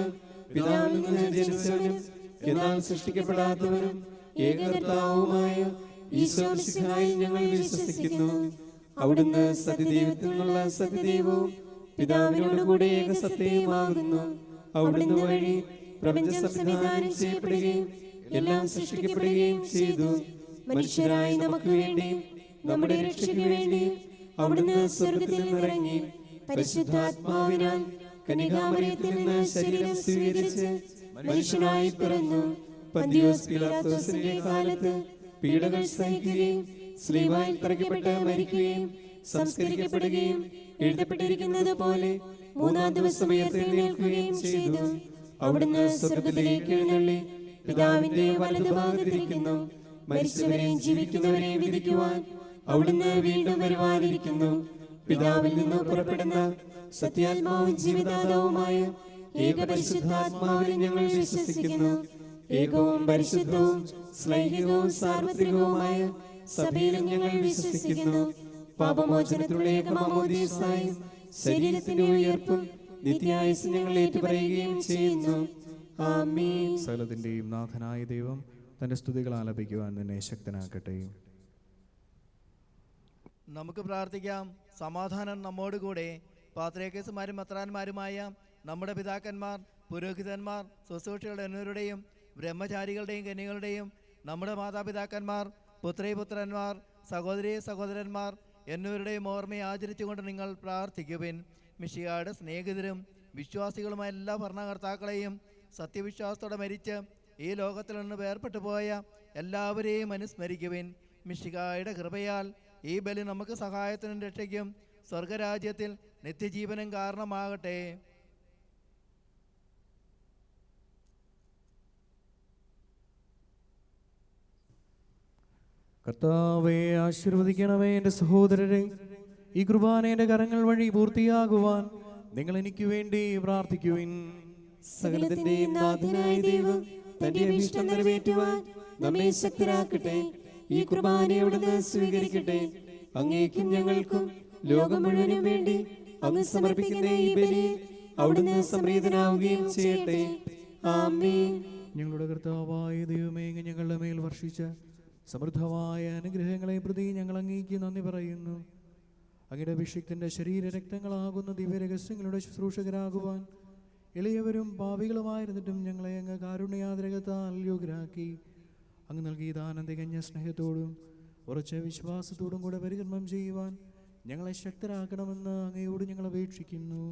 പിതാവിൽ നിന്ന് ജനിച്ചവനും എന്നാൽ സൃഷ്ടിക്കപ്പെടാത്തവനും ഏകകർത്താവുമായ ഈശോ മിശിഹായിൽ ഞങ്ങൾ വിശ്വസിക്കുന്നു. അവിടുന്ന് സത്യദൈവത്തിൽ നിന്നുള്ള സത്യദൈവവും പിതാവിനോടുകൂടെ ഏകസത്യമാകുന്നു. അവിടുന്ന് വഴി പ്രപഞ്ച സംവിധാനം ചെയ്യപ്പെടുകയും എല്ലാം സൃഷ്ടിക്കപ്പെടുകയും ചെയ്തു. മനുഷ്യരായി നമുക്ക് വേണ്ടിയും നമ്മുടെ രക്ഷയ്ക്ക് വേണ്ടിയും അവിടുന്ന് സ്വർഗത്തിൽ നിന്നിറങ്ങി പരിശുദ്ധാത്മാവിനാൽ കന്യകാമറിയത്തിൽ നിന്ന് ശരീരം സ്വീകരിച്ച് മനുഷ്യനായി പിറന്നു. പന്തിയോസ് പീലാത്തോസിന്റെ കാലത്ത് പീഡകൾ സഹിക്കുകയും സ്ലീവായിൽ തറയ്ക്കപ്പെട്ട് മരിക്കുകയും സംസ്കരിക്കപ്പെടുകയും എഴുതപ്പെട്ടിരിക്കുന്നത് പോലെ മൂന്നാം ദിവസം ഉയർത്തെഴുന്നേൽക്കുകയും ചെയ്തു. അവിടുന്ന് സ്വർഗ്ഗത്തിലേക്ക് എഴുന്നള്ളി പിതാവിന്റെ വലതുഭാഗത്തിരിക്കുന്നു. മരിച്ചവരെയും ജീവിക്കുന്നവരെയും വിധിക്കുവാൻ അവിടുന്ന് വീണ്ടും വരുവാനിരിക്കുന്നു. പിതാവിൽ നിന്ന് പുറപ്പെടുന്ന സത്യാത്മാവും ജീവിതാതാവുമായ ഏകപരിശുദ്ധാത്മാവിൽ ഞങ്ങൾ വിശ്വസിക്കുന്നു. ഏകവും പരിശുദ്ധവും സ്ലൈഹികവും സാർവത്രികവുമായ സഭയിലും ഞങ്ങൾ വിശ്വസിക്കുന്നു. പാപമോചനത്തിലുള്ള ഏകമാമോദീസായും ശരീരത്തിന്റെ ഉയർപ്പും നിത്യായുസ് ഞങ്ങൾ ഏറ്റുപറയുകയും ചെയ്യുന്നു. ആമേൻ. സകലത്തിന്റെയും നാഥനായ ദൈവം തന്റെ സ്തുതികൾ ആലപിക്കുവാൻ നിന്നെ ശക്തനാക്കട്ടെ. നമുക്ക് പ്രാർത്ഥിക്കാം. സമാധാനം നമ്മോടുകൂടെ. പാത്രിയാർക്കീസുമാരും മെത്രാന്മാരുമായ നമ്മുടെ പിതാക്കന്മാർ, പുരോഹിതന്മാർ, ശുശ്രൂഷകൾ എന്നിവരുടെയും ബ്രഹ്മചാരികളുടെയും കന്യകളുടെയും നമ്മുടെ മാതാപിതാക്കന്മാർ, പുത്രീപുത്രന്മാർ, സഹോദരീ സഹോദരന്മാർ എന്നിവരുടെയും ഓർമ്മയെ ആചരിച്ചുകൊണ്ട് നിങ്ങൾ പ്രാർത്ഥിക്കുവിൻ. മിശിഹായുടെ സ്നേഹിതരും വിശ്വാസികളുമായ എല്ലാ ഭരണകർത്താക്കളെയും സത്യവിശ്വാസത്തോടെ മരിച്ച് ഈ ലോകത്തിൽ നിന്ന് വേർപെട്ടു പോയ എല്ലാവരെയും അനുസ്മരിക്കുവിൻ. മിശിഹായുടെ കൃപയാൽ ഈ ബലി നമുക്ക് സഹായത്തിനും രക്ഷയ്ക്കും സ്വർഗരാജ്യത്തിൽ നിത്യജീവനും കാരണമാകട്ടെ. കർത്താവേ, ആശീർവദിക്കണമേ എൻ്റെ സഹോദരരെ. ഈ കുർബാനയുടെ കരങ്ങൾ വഴി പൂർത്തിയാകുവാൻ നിങ്ങൾ എനിക്ക് വേണ്ടി പ്രാർത്ഥിക്കുവിൻ. സകലത്തിന്റെയും നാഥനായ ദൈവം തന്റെ അഭീഷ്ടം നിറവേറ്റുവാൻ നമ്മെ ശക്തരാക്കട്ടെ. ഈ കുർബാന അവിടുന്ന് സ്വീകരിക്കട്ടെ. അങ്ങേക്കും ഞങ്ങൾക്കും ലോകം മുഴുവനും വേണ്ടി അങ്ങ് സമർപ്പിക്കുന്ന ഈ ബലിയിൽ അവിടുന്ന് സംപ്രീതനാവുകയും ചെയ്യട്ടെ. ആമേൻ. ഞങ്ങളുടെ കർത്താവായ ദൈവമേ, അങ്ങ് ഞങ്ങളുടെ മേൽ വർഷിച്ച സമൃദ്ധമായ അനുഗ്രഹങ്ങളെ പ്രതി ഞങ്ങൾ അങ്ങേക്ക് നന്ദി പറയുന്നു. അങ്ങയുടെ അഭിഷിക്തന്റെ ശരീര രക്തങ്ങളാകുന്ന ദിവ്യരഹസ്യങ്ങളുടെ ശുശ്രൂഷകരാകുവാൻ എളിയവരും പാപികളുമായിരുന്നിട്ടും ഞങ്ങളെ അങ്ങ് കാരുണ്യാതിരകത്താൽ യോഗ്യരാക്കി. അങ്ങ് നൽകിയ ദാനം തികഞ്ഞ സ്നേഹത്തോടും ഉറച്ച വിശ്വാസത്തോടും കൂടെ പരികർമ്മം ചെയ്യുവാൻ ഞങ്ങളെ ശക്തരാക്കണമെന്ന് അങ്ങയോട് ഞങ്ങൾ അപേക്ഷിക്കുന്നു.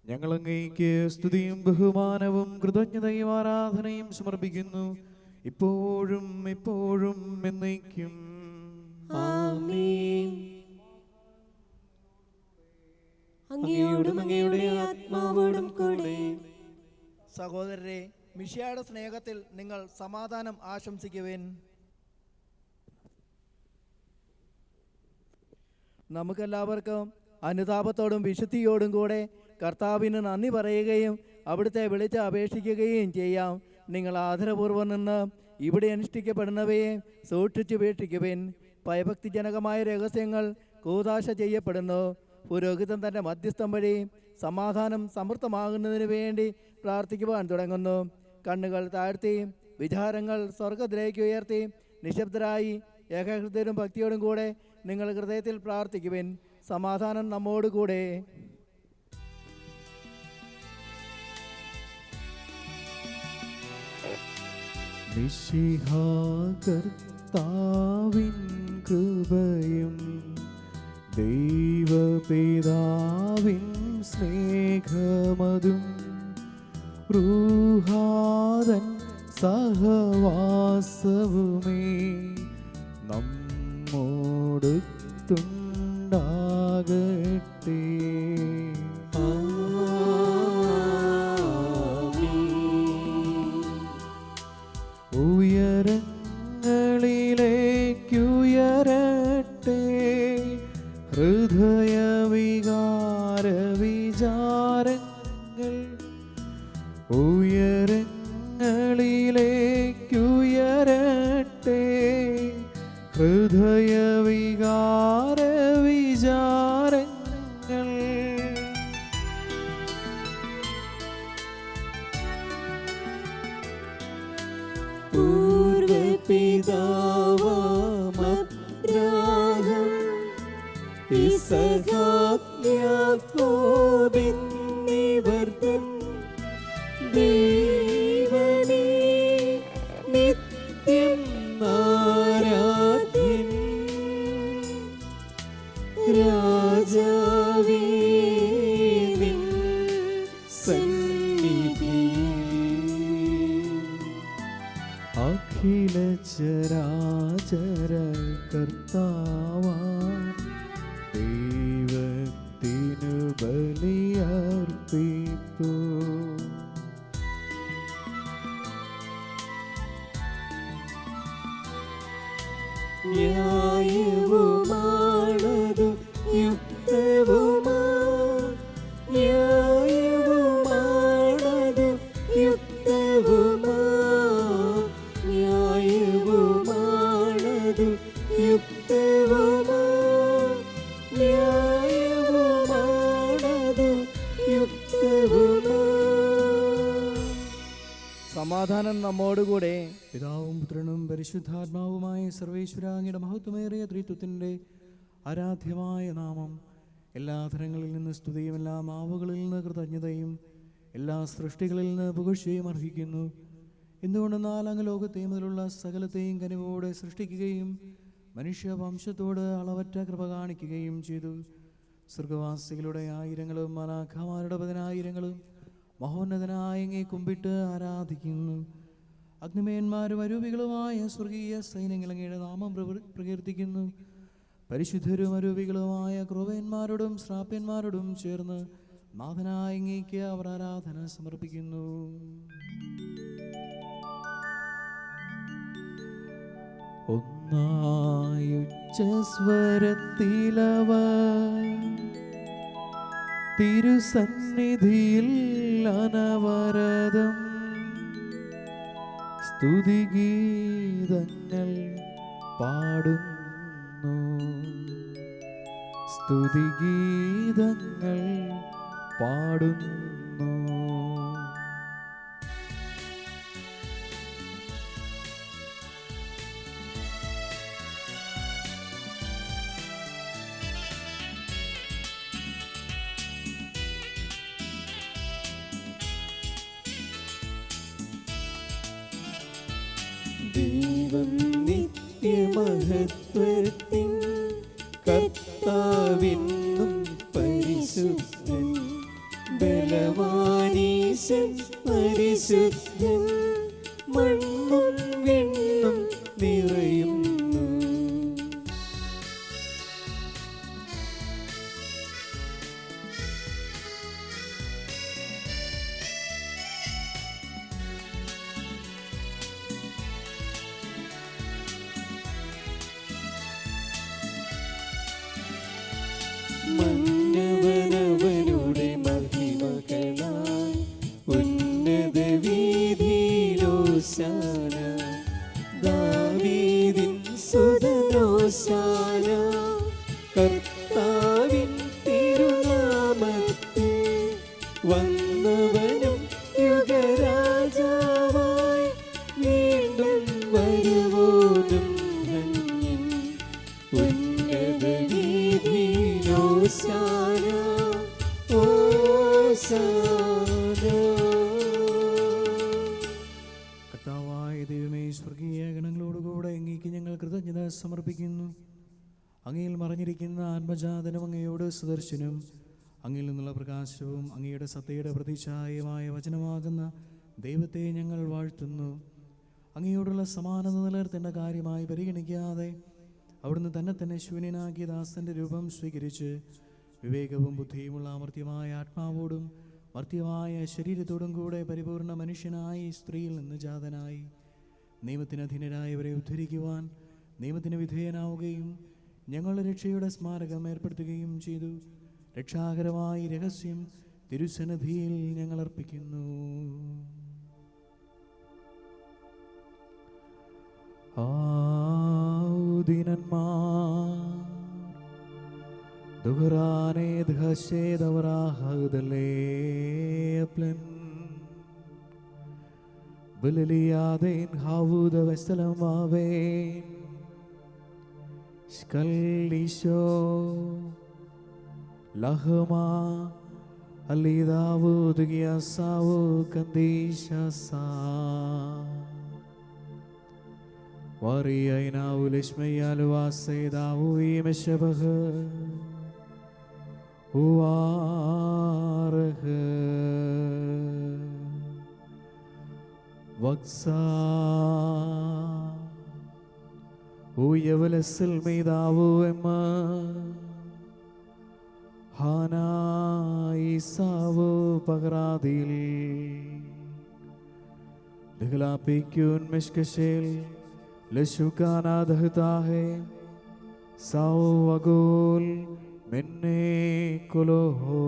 ഞങ്ങൾ അങ്ങേക്ക് സ്തുതിയും ബഹുമാനവും കൃതജ്ഞതയും ആരാധനയും സമർപ്പിക്കുന്നു, ഇപ്പോഴും എപ്പോഴും എന്നേക്കും. ആമേൻ. അങ്ങയോടും അങ്ങയുടെ ആത്മാവോടും കൂടെ. സഹോദരരെ, മിശിഹായുടെ സ്നേഹത്തിൽ നിങ്ങൾ സമാധാനം ആശംസിക്കുവിൻ. നമുക്കെല്ലാവർക്കും അനുതാപത്തോടും വിശുദ്ധിയോടും കൂടെ കർത്താവിന് നന്ദി പറയുകയും അവിടുത്തെ വിളിച്ച് അപേക്ഷിക്കുകയും ചെയ്യാം. നിങ്ങൾ ആദരപൂർവ്വം നിന്ന് ഇവിടെ അനുഷ്ഠിക്കപ്പെടുന്നവയെ സൂക്ഷിച്ചു വീക്ഷിക്കുവിൻ. ഭയഭക്തിജനകമായ രഹസ്യങ്ങൾ കൂദാശ ചെയ്യപ്പെടുന്നു. പുരോഹിതൻ തൻ്റെ മധ്യസ്ഥം വഴി സമാധാനം സമൃദ്ധമാകുന്നതിന് വേണ്ടി പ്രാർത്ഥിക്കുവാൻ തുടങ്ങുന്നു. കണ്ണുകൾ താഴ്ത്തി വിചാരങ്ങൾ സ്വർഗത്തിലേക്ക് ഉയർത്തി നിശബ്ദരായി ഏകഹൃദയരും ഭക്തിയോടും കൂടെ നിങ്ങൾ ഹൃദയത്തിൽ പ്രാർത്ഥിക്കുവിൻ. സമാധാനം നമ്മോടുകൂടെ. മിശിഹാ കർത്താവിൻ കൃപയും ദൈവപിതാവിൻ സ്നേഹമതും റൂഹാദൻ സഹവാസവുമേ നമ്മോടൊത്തുണ്ടാകട്ടെ. ഉയരങ്ങളിലേക്കുയരട്ടെ ഹൃദയവികാര വിചാരങ്ങൾ, ഉയരങ്ങളിലേക്കുയരട്ടെ ഹൃദയവികാര വിചാരങ്ങൾ. പൂർവപിതാവാമബ്രാഹാം ഇസഹാക്ക് യാക്കോബ് എന്നിവർ തൻ ദൈവമേ നിത്യം ആരാധ്യൻ. രാജാവേ നിൻ സന്നിധിയിൽ അഖില ചരാചര കർത്താവാം ദൈവത്തിനു ബലിയർപ്പിപ്പൂ. ന്യായവുമാണതു യുക്തവുമാ, ന്യായവുമാണതു യുക്തവുമാ, ന്യായവുമാണതു യുക്തവുമാ, ന്യായവുമാണതു യുക്തവുമാ. സമാധാനം നമ്മോടുകൂടെ. പിതാവും പുത്രനും പരിശുദ്ധാത്മാവുമായ സർവേശ്വരാങ്ങിയുടെ മഹത്വമേറിയ ത്രിത്വത്തിൻ്റെ ആരാധ്യമായ നാമം എല്ലാ തരങ്ങളിൽ നിന്ന് സ്തുതിയും എല്ലാ നാവുകളിൽ നിന്ന് കൃതജ്ഞതയും എല്ലാ സൃഷ്ടികളിൽ നിന്ന് പുകഴ്ചയും അർഹിക്കുന്നു. എന്തുകൊണ്ടെന്നാൽ അങ്ങ് ലോകത്തെയും അതിലുള്ള സകലത്തെയും കനിവോടെ സൃഷ്ടിക്കുകയും മനുഷ്യവംശത്തോട് അളവറ്റ കൃപ കാണിക്കുകയും ചെയ്തു. സ്വർഗവാസികളുടെ ആയിരങ്ങളും മലാഖമാരുടെ പതിനായിരങ്ങളും മഹോന്നതനായ അങ്ങേ കുമ്പിട്ട് ആരാധിക്കുന്നു. അഗ്നിമയന്മാരും അരൂപികളുമായ സ്വർഗീയ സൈന്യങ്ങൾ അങ്ങയുടെ നാമം പ്രകീർത്തിക്കുന്നു. പരിശുദ്ധരും അരൂപികളുമായ ക്രൂവന്മാരോടും ശ്രാപ്യന്മാരോടും ചേർന്ന് നാഥനായ അങ്ങേക്ക് അവർ ആരാധന സമർപ്പിക്കുന്നു. ഒന്നായുച്ചസ്വരത്തിലവർ തിരുസന്നിധിയിൽ അനവരതം സ്തുതിഗീതങ്ങൾ പാടുന്നു. സ്തുതിഗീതങ്ങൾ പാടുന്നു. ദൈവം നിത്യമഹത്വത്തിൻ കർത്താവെന്നും പരിശുദ്ധൻ, ബലവാനീശൻ പരിശുദ്ധൻ, മണ്ണും വെണ്ണും നിറയുന്നു. മന്നവനവനുടെ മഹിമകളാൽ ഉന്നത വീതിയിലോശാന, ദാവീദിൻ സുതനോശാന, കർത്താവിൻ തിരുനാമത്തിൽ വന്നവനും യുഗരാജാവായി വീണ്ടും വരുവോനും ധന്യൻ. ഉന്നത വീതിയിലോശാന, ഓശാന. കർത്താവായ ദൈവമേ, സ്വർഗീയ ഗണങ്ങളോടുകൂടെ അങ്ങേക്ക് ഞങ്ങൾ കൃതജ്ഞത സമർപ്പിക്കുന്നു. അങ്ങയിൽ മറഞ്ഞിരിക്കുന്ന ആത്മജാതനും അങ്ങയോട് സുദർശനും അങ്ങിൽ നിന്നുള്ള പ്രകാശവും അങ്ങയുടെ സത്തയുടെ പ്രതിച്ഛായമായ വചനമാകുന്ന ദൈവത്തെ ഞങ്ങൾ വാഴ്ത്തുന്നു. അങ്ങയോടുള്ള സമാനത നിലനിർത്തേണ്ട കാര്യമായി പരിഗണിക്കാതെ അവിടുന്ന് തന്നെ ശൂന്യനാക്കിയ ദാസന്റെ രൂപം സ്വീകരിച്ച് വിവേകവും ബുദ്ധിയുമുള്ള അമർത്യമായ ആത്മാവോടും മർത്യമായ ശരീരത്തോടും കൂടെ പരിപൂർണ മനുഷ്യനായി സ്ത്രീയിൽ നിന്ന് ജാതനായി നിയമത്തിന് അധീനരായവരെ ഉദ്ധരിക്കുവാൻ നിയമത്തിന് വിധേയനാവുകയും ഞങ്ങളുടെ രക്ഷയുടെ സ്മാരകം ഏർപ്പെടുത്തുകയും ചെയ്തു. രക്ഷാകരമായ രഹസ്യം തിരുസന്നിധിയിൽ ഞങ്ങൾ അർപ്പിക്കുന്നു. Lahama alidavu dugiasavu kandishasa Wariyaina ulishmayalu asedavu imeshabah Uarah Vaksa Uyavalasil medavu emma Hana Isavu Pagradil Dhlapikun Mishkashil Leshukana Dhatahe Sau Agul Minne Koloho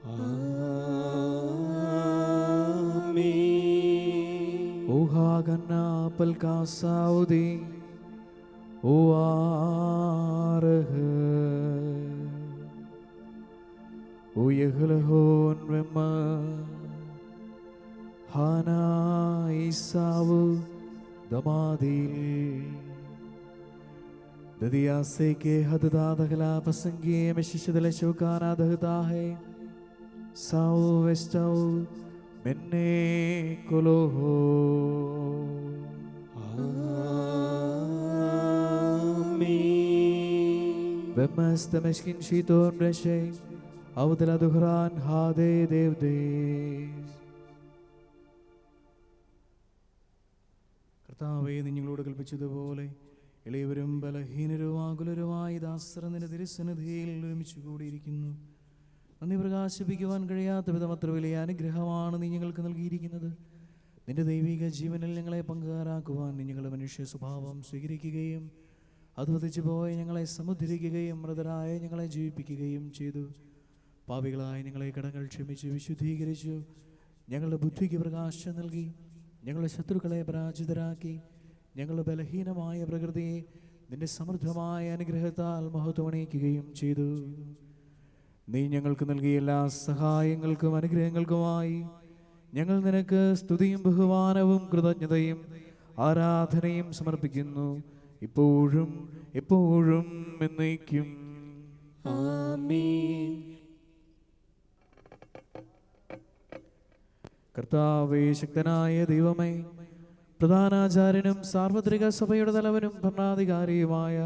Amen Uhagana Palka Saudi Uarah Uyahlahon Vema Hana Isavu Damadil Dadiyase ke hadda dagla pasangi meshishadale shukana dagta hai Sau vestau menne koloho Vemmes temeskin shiton reshe, avdela duhran hade devdes. കർത്താവേ, നിങ്ങളോട് കൽപ്പിച്ചതുപോലെ ഇളയവരും ബലഹീനരും ആകുലരുമായി ദാസർ നിന്റെ തിരുസന്നിധിയിൽ ഒരുമിച്ച് കൂടിയിരിക്കുന്നു. നന്ദി പ്രകാശിപ്പിക്കുവാൻ കഴിയാത്ത വിധം അത്ര വലിയ അനുഗ്രഹമാണ് നീ ഞങ്ങൾക്ക് നൽകിയിരിക്കുന്നത്. നിന്റെ ദൈവിക ജീവനിൽ ഞങ്ങളെ പങ്കുകാരാക്കുവാൻ നീ ഞങ്ങളുടെ മനുഷ്യ സ്വഭാവം സ്വീകരിക്കുകയും അധപതിച്ചു പോയ ഞങ്ങളെ സമുദ്ധരിക്കുകയും മൃതരായ ഞങ്ങളെ ജീവിപ്പിക്കുകയും ചെയ്തു. പാപികളായ ഞങ്ങളെ കടങ്ങൾ ക്ഷമിച്ച് വിശുദ്ധീകരിച്ചു. ഞങ്ങളുടെ ബുദ്ധിക്ക് പ്രകാശം നൽകി. ഞങ്ങളുടെ ശത്രുക്കളെ പരാജിതരാക്കി. ഞങ്ങളുടെ ബലഹീനമായ പ്രകൃതിയെ നിന്റെ സമൃദ്ധമായ അനുഗ്രഹത്താൽ മഹത്വമണിയിക്കുകയും ചെയ്തു. നീ ഞങ്ങൾക്ക് നൽകിയ എല്ലാ സഹായങ്ങൾക്കും അനുഗ്രഹങ്ങൾക്കുമായി ഞങ്ങൾ നിനക്ക് സ്തുതിയും ബഹുമാനവും കൃതജ്ഞതയും ആരാധനയും സമർപ്പിക്കുന്നു, ഇപ്പോഴും എപ്പോഴും എന്നേക്കും. ആമേൻ. കർത്താവേ, ശക്തനായ ദൈവമേ, പ്രധാനാചാര്യനും സാർവത്രിക സഭയുടെ തലവനും ഭരണാധികാരിയുമായ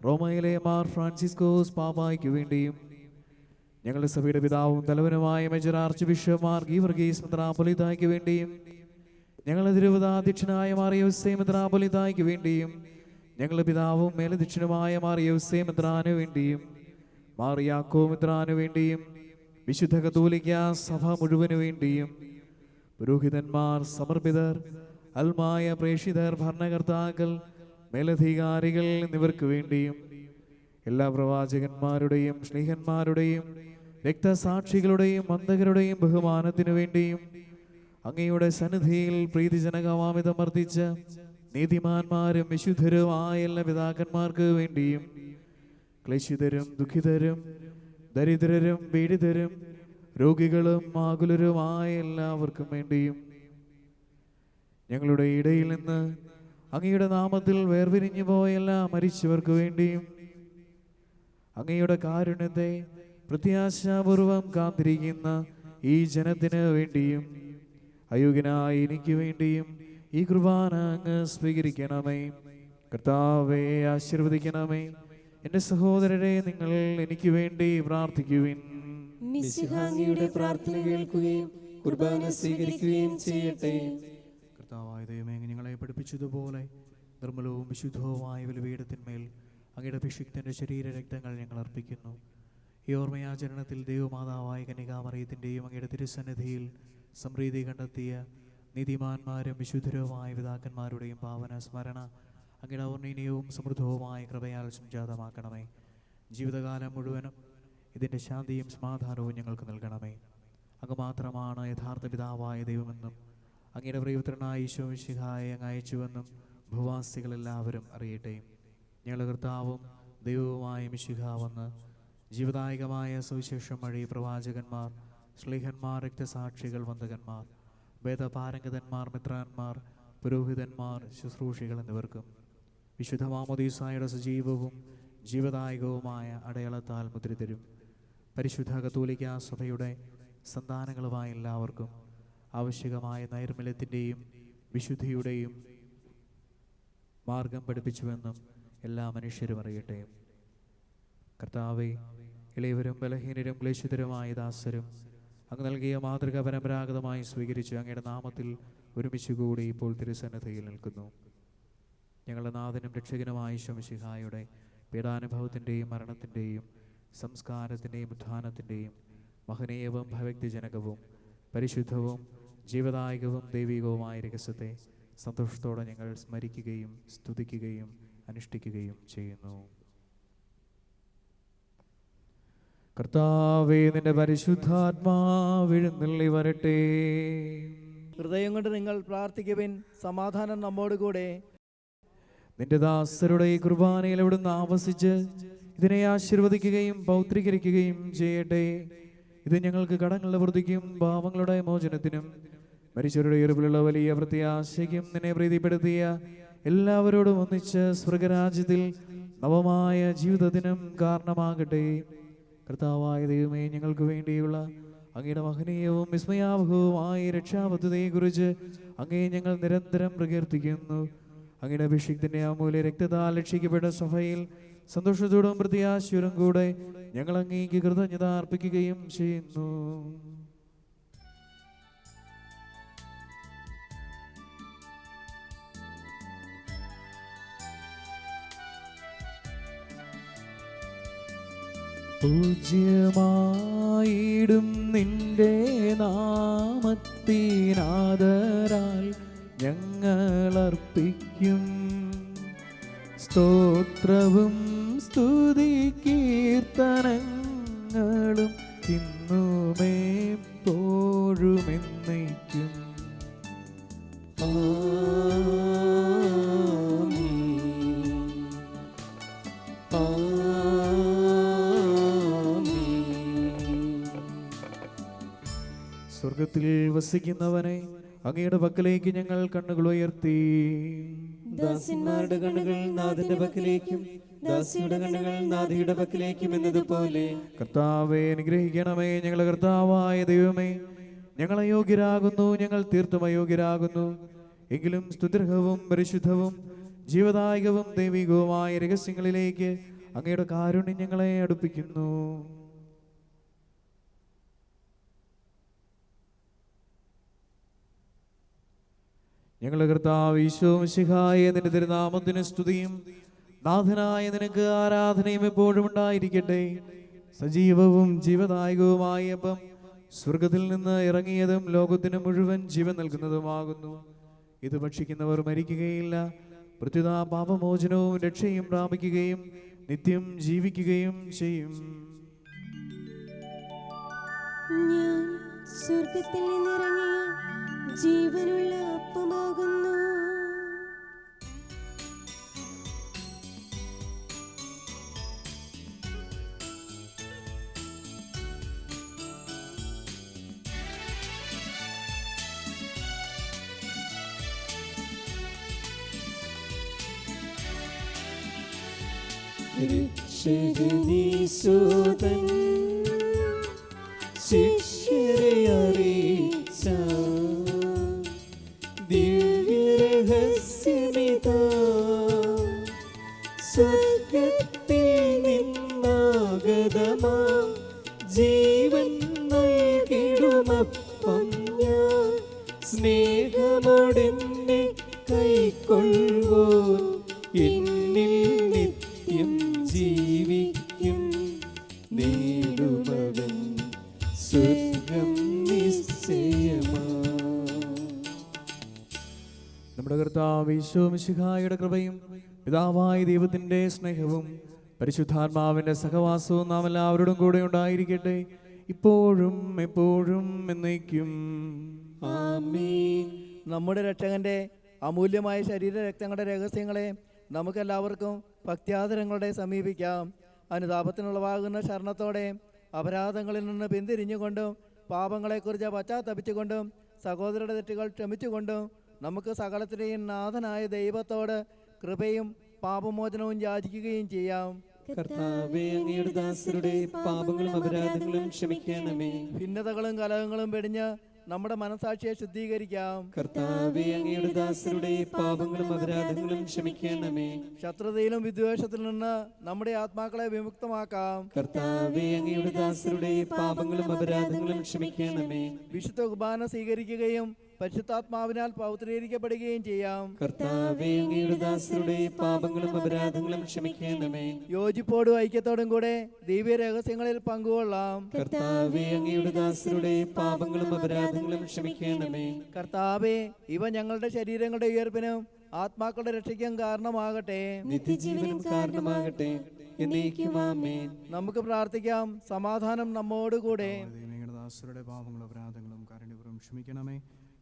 റോമയിലെ മാർ ഫ്രാൻസിസ്കോസ് പാപ്പായ്ക്ക് വേണ്ടിയും ഞങ്ങളുടെ സഭയുടെ പിതാവും തലവനുമായ major archbishop Mar Geevarghese മെത്രാപ്പൊലീത്തായ്ക്ക് വേണ്ടിയും ഞങ്ങളുടെ തിരുവിതാധ്യക്ഷനായ മാർ യൗസേ മെത്രാപ്പൊലീത്തായ്ക്ക് വേണ്ടിയും ഞങ്ങളുടെ പിതാവും മേലധ്യക്ഷനുമായ മാർ യൗസേ മെത്രാനു വേണ്ടിയും മാർ യാക്കോ മെത്രാനു വേണ്ടിയും വിശുദ്ധ കത്തോലിക്ക സഭ മുഴുവനു വേണ്ടിയും പുരോഹിതന്മാർ, സമർപ്പിതർ, അൽമായ പ്രേക്ഷിതർ, ഭരണകർത്താക്കൾ, മേലധികാരികൾ എന്നിവർക്ക് വേണ്ടിയും എല്ലാ പ്രവാചകന്മാരുടെയും സ്നേഹന്മാരുടെയും രക്തസാക്ഷികളുടെയും മന്ദകരുടെയും ബഹുമാനത്തിനു വേണ്ടിയും അങ്ങയുടെ സന്നിധിയിൽ പ്രീതിജനകമാമിതം വർദ്ധിച്ച നീതിമാന്മാരും വിശുദ്ധരുമായ എല്ലാ പിതാക്കന്മാർക്ക് വേണ്ടിയും ക്ലേശിതരും ദുഃഖിതരും ദരിദ്രരും പീഡിതരും രോഗികളും ആകുലരുമായ എല്ലാവർക്കും വേണ്ടിയും ഞങ്ങളുടെ ഇടയിൽ നിന്ന് അങ്ങയുടെ നാമത്തിൽ വേർപിരിഞ്ഞു പോയ എല്ലാ മരിച്ചവർക്ക് വേണ്ടിയും അങ്ങയുടെ കാരുണ്യത്തെ പ്രത്യാശാപൂർവം കാത്തിരിക്കുന്ന ഈ ജനത്തിന് വേണ്ടിയും അയോഗ്യനായ എനിക്ക് വേണ്ടിയും ഈ കുർബാന അങ്ങ് സ്വീകരിക്കണമേ. കർത്താവേ, ആശീർവദിക്കണമേ. എൻ്റെ സഹോദരരെ, നിങ്ങൾ എനിക്ക് വേണ്ടി പ്രാർത്ഥിക്കുവിൻ. മിശിഹായുടെ പ്രാർത്ഥന കേൾക്കുകയും കുർബാന സ്വീകരിക്കുകയും ചെയ്യട്ടെ. കർത്താവായ ദൈവമേ, ഞങ്ങളെ പഠിപ്പിച്ചതുപോലെ നിർമ്മലവും വിശുദ്ധവുമായ ബലിപീഠത്തിന്മേൽ അങ്ങയുടെ അഭിഷിക്തന്റെ ശരീര രക്തങ്ങൾ ഞങ്ങൾ അർപ്പിക്കുന്നു. ഈ ഓർമ്മയാചരണത്തിൽ ദൈവമാതാവായ കന്യകാമറിയത്തിൻ്റെയും അങ്ങയുടെ തിരുസന്നിധിയിൽ സമൃദ്ധി കണ്ടെത്തിയ നീതിമാന്മാരും വിശുദ്ധരുമായ പിതാക്കന്മാരുടെയും പാവന സ്മരണ അങ്ങയുടെ അവർണ്ണീയവും സമൃദ്ധവുമായ കൃപയാൽ സംജാതമാക്കണമേ. ജീവിതകാലം മുഴുവനും ഇതിൻ്റെ ശാന്തിയും സമാധാനവും ഞങ്ങൾക്ക് നൽകണമേ. അങ്ങ് മാത്രമാണ് യഥാർത്ഥ പിതാവായ ദൈവമെന്നും അങ്ങയുടെ പ്രിയപുത്രനായ ഈശോ മിശിഹായെ അങ്ങ് അയച്ചുവെന്നും ഭൂവാസികളെല്ലാവരും അറിയട്ടെ. ഞങ്ങളുടെ കർത്താവും ദൈവവുമായ മിശിഹ വന്ന് ജീവദായകമായ സുവിശേഷം വഴി പ്രവാചകന്മാർ, ശ്ലീഹന്മാർ, രക്തസാക്ഷികൾ, വന്ദകന്മാർ, വേദപാരംഗതന്മാർ, മിത്രന്മാർ, പുരോഹിതന്മാർ, ശുശ്രൂഷികൾ എന്നിവർക്കും വിശുദ്ധ മാമോദീസായുടെ സജീവവും ജീവദായകവുമായ അടയാളത്താൽ മുദ്രിതരും പരിശുദ്ധ കത്തോലിക്ക സഭയുടെ സന്താനങ്ങളുമായ എല്ലാവർക്കും ആവശ്യകമായ നൈർമല്യത്തിൻ്റെയും വിശുദ്ധിയുടെയും മാർഗം പഠിപ്പിച്ചുവെന്നും എല്ലാ മനുഷ്യരും അറിയട്ടെ. കർത്താവേ, ഇളയവരും ബലഹീനരും ക്ലേശിതരുമായ ദാസരും അങ്ങ് നൽകിയ മാതൃക പരമ്പരാഗതമായി സ്വീകരിച്ച് അങ്ങയുടെ നാമത്തിൽ ഒരുമിച്ച് കൂടി ഇപ്പോൾ തിരുസന്നിധിയിൽ നിൽക്കുന്നു. ഞങ്ങളുടെ നാഥനും രക്ഷകനുമായ ഈശോ മിശിഹായുടെ പീഡാനുഭവത്തിൻ്റെയും മരണത്തിൻ്റെയും സംസ്കാരത്തിൻ്റെയും ഉത്ഥാനത്തിൻ്റെയും മഹനീയവും ഭയഭക്തിജനകവും പരിശുദ്ധവും ജീവദായകവും ദൈവികവുമായ രഹസ്യത്തെ സന്തോഷത്തോടെ ഞങ്ങൾ സ്മരിക്കുകയും സ്തുതിക്കുകയും അനുഷ്ഠിക്കുകയും ചെയ്യുന്നു. കർത്താവേ, നിന്റെ പരിശുദ്ധാത്മാവെഴുന്നള്ളി വരട്ടെ. ഹൃദയം കൊണ്ട് നിങ്ങൾ പ്രാർത്ഥിക്കുവിൻ. സമാധാനം നമ്മോടുകൂടെ. നിന്റെ ദാസരുടെ ഈ കുർബാനയിൽ അവിടുന്ന് ആവസിച്ച് ഇതിനെ ആശീർവദിക്കുകയും പൗത്രീകരിക്കുകയും ചെയ്യട്ടെ. ഇത് ഞങ്ങൾക്ക് കടങ്ങളുടെ വൃദ്ധിക്കും പാവങ്ങളുടെ മോചനത്തിനും മരിച്ചവരുടെ ഉയർപ്പിലുള്ള വലിയ പ്രത്യാശയ്ക്കും നിന്നെ പ്രീതിപ്പെടുത്തിയ എല്ലാവരോടും ഒന്നിച്ച് സ്വർഗരാജ്യത്തിൽ നവമായ ജീവിതത്തിനും കാരണമാകട്ടെ. കർത്താവായ ദൈവമേ, ഞങ്ങൾക്ക് വേണ്ടിയുള്ള അങ്ങയുടെ മഹനീയവും വിസ്മയാവഹവുമായ രക്ഷാപദ്ധതിയെക്കുറിച്ച് അങ്ങേ ഞങ്ങൾ നിരന്തരം പ്രകീർത്തിക്കുന്നു. അങ്ങയുടെ അഭിഷിക്തന്റെ അമൂല്യ രക്തത്താൽ രക്ഷിക്കപ്പെട്ട സഭയിൽ സന്തോഷത്തോടും പ്രത്യാശയോടും കൂടെ ഞങ്ങൾ അങ്ങേക്ക് കൃതജ്ഞത അർപ്പിക്കുകയും ചെയ്യുന്നു. പൂജ്യമായിടും നിന്റെ നാമത്തിനാദരാൽ ഞങ്ങളർപ്പിക്കും സ്തോത്രവും സ്തുതി കീർത്തനങ്ങളും ഇന്നുമെപ്പോഴും എന്നേക്കും. സ്വർഗത്തിൽ വസിക്കുന്നവനെ അങ്ങയുടെ പക്കലേക്ക് ഞങ്ങൾ കണ്ണുകൾ ഉയർത്തി. ദാസന്മാരുടെ കണ്ണുകൾ നാഥന്റെ പക്കലേക്കും ദാസിയുടെ കണ്ണുകൾ നാഥയുടെ പക്കലേക്കും എന്നതുപോലെ കർത്താവെ അനുഗ്രഹിക്കണമേ. ഞങ്ങളുടെ കർത്താവായ ദൈവമേ, ഞങ്ങൾ അയോഗ്യരാകുന്നു, ഞങ്ങൾ തീർത്തും അയോഗ്യരാകുന്നു. എങ്കിലും സ്തുത്യർഹവും പരിശുദ്ധവും ജീവദായകവും ദൈവികവുമായ രഹസ്യങ്ങളിലേക്ക് അങ്ങയുടെ കാരുണ്യം ഞങ്ങളെ അടുപ്പിക്കുന്നു. ഞങ്ങളുടെ കർത്താവ് ഈശോ മിശിഹായ നിന്റെ തിരുനാമത്തിന് സ്തുതിയും നാഥനായ നിനക്ക് ആരാധനയും എപ്പോഴും ഉണ്ടായിരിക്കട്ടെ. സജീവവും ജീവദായകവുമായ അപ്പം സ്വർഗത്തിൽ നിന്ന് ഇറങ്ങിയതും ലോകത്തിന് മുഴുവൻ ജീവൻ നൽകുന്നതുമാകുന്നു. ഇത് ഭക്ഷിക്കുന്നവർ മരിക്കുകയില്ല, പ്രത്യുത പാപമോചനവും രക്ഷയും പ്രാപിക്കുകയും നിത്യം ജീവിക്കുകയും ചെയ്യും. ഞാൻ സ്വർഗത്തിൽ നിന്നിറങ്ങിയ ജീവനുള്ള അപ്പമാകുന്നു. രക്ഷകനീശോതൻ ശിഷ്യരെ അറിയിച്ച ദിവ്യരഹസ്യമിതാ, സ്വർഗത്തിൽ നിന്നാഗതമാം ജീവൻ നൽകിടുമപ്പം ഞാൻ സ്നേഹമോടെന്നെ കൈക്കൊള്ളുവോ എന്നിൽ നിത്യം ജീവിക്കും നേടുമവൻ സ്വർഗം നിശ്ചയമാ. നമ്മുടെ കർത്താവ് ഈശോ മിശിഹായുടെ കൃപയും പിതാവായ ദൈവത്തിന്റെ സ്നേഹവും പരിശുദ്ധാത്മാവിന്റെ സഹവാസവും നാം എല്ലാവരോടും കൂടെ ഉണ്ടായിരിക്കട്ടെ, ഇപ്പോഴും എപ്പോഴും എന്നേക്കും. ആമേൻ. നമ്മുടെ രക്ഷകന്റെ അമൂല്യമായ ശരീരരക്തങ്ങളുടെ രഹസ്യങ്ങളെ നമുക്കെല്ലാവർക്കും ഭക്ത്യാദരങ്ങളോടെ സമീപിക്കാം. അനുതാപത്തിനുള്ളവാകുന്ന ശരണത്തോടെ അപരാധങ്ങളിൽ നിന്ന് പിന്തിരിഞ്ഞുകൊണ്ടും പാപങ്ങളെക്കുറിച്ച് പശ്ചാത്തപിച്ചുകൊണ്ടും സഹോദരരുടെ തെറ്റുകൾ ക്ഷമിച്ചുകൊണ്ടും നമുക്ക് സകലത്തിലെയും നാഥനായ ദൈവത്തോട് കൃപയും പാപമോചനവും യാചിക്കുകയും ചെയ്യാം. കർത്താവേ, അങ്ങയുടെ ദാസരുടെ പാപങ്ങളും അപരാധങ്ങളും ക്ഷമിക്കണമേ. ഭിന്നതകളും കലഹങ്ങളും വെടിഞ്ഞ് നമ്മുടെ മനസാക്ഷിയെ ശുദ്ധീകരിക്കാം. കർത്താവേ, അങ്ങയുടെ ദാസരുടെ പാപങ്ങളും അപരാധങ്ങളും ക്ഷമിക്കണമേ. ശത്രുതയിലും വിദ്വേഷത്തിൽ നിന്ന് നമ്മുടെ ആത്മാക്കളെ വിമുക്തമാക്കാം. കർത്താവേ, അങ്ങയുടെ ദാസരുടെ പാപങ്ങളും അപരാധങ്ങളും ക്ഷമിക്കണമേ. വിശുദ്ധ കുർബാന സ്വീകരിക്കുകയും പരിശുദ്ധാത്മാവിനാൽ പൗത്രീകരിക്കപ്പെടുകയും ചെയ്യാം. കർത്താവേ, അങ്ങയുടെ ദാസരുടെ പാപങ്ങളും അപരാധങ്ങളും ക്ഷമിക്കണമേ. യോജിപ്പോടും ഐക്യത്തോടും കൂടെ ദിവ്യ രഹസ്യങ്ങളിൽ പങ്കുകൊള്ളാം. കർത്താവേ, അങ്ങയുടെ ദാസരുടെ പാപങ്ങളും അപരാധങ്ങളും ക്ഷമിക്കണമേ. കർത്താവേ, ഇവ ഞങ്ങളുടെ ശരീരങ്ങളുടെ ഉയർപ്പിനും ആത്മാക്കളുടെ രക്ഷയ്ക്കും കാരണമാകട്ടെ, നിത്യജീവനും കാരണമാകട്ടെ. എന്നേക്കും ആമേൻ. നമുക്ക് പ്രാർത്ഥിക്കാം. സമാധാനം നമ്മോടുകൂടെ. ദൈവങ്ങളുടെ ദാസരുടെ പാപങ്ങളും അപരാധങ്ങളും കാരുണ്യപൂർവ്വം ക്ഷമിക്കണമേ.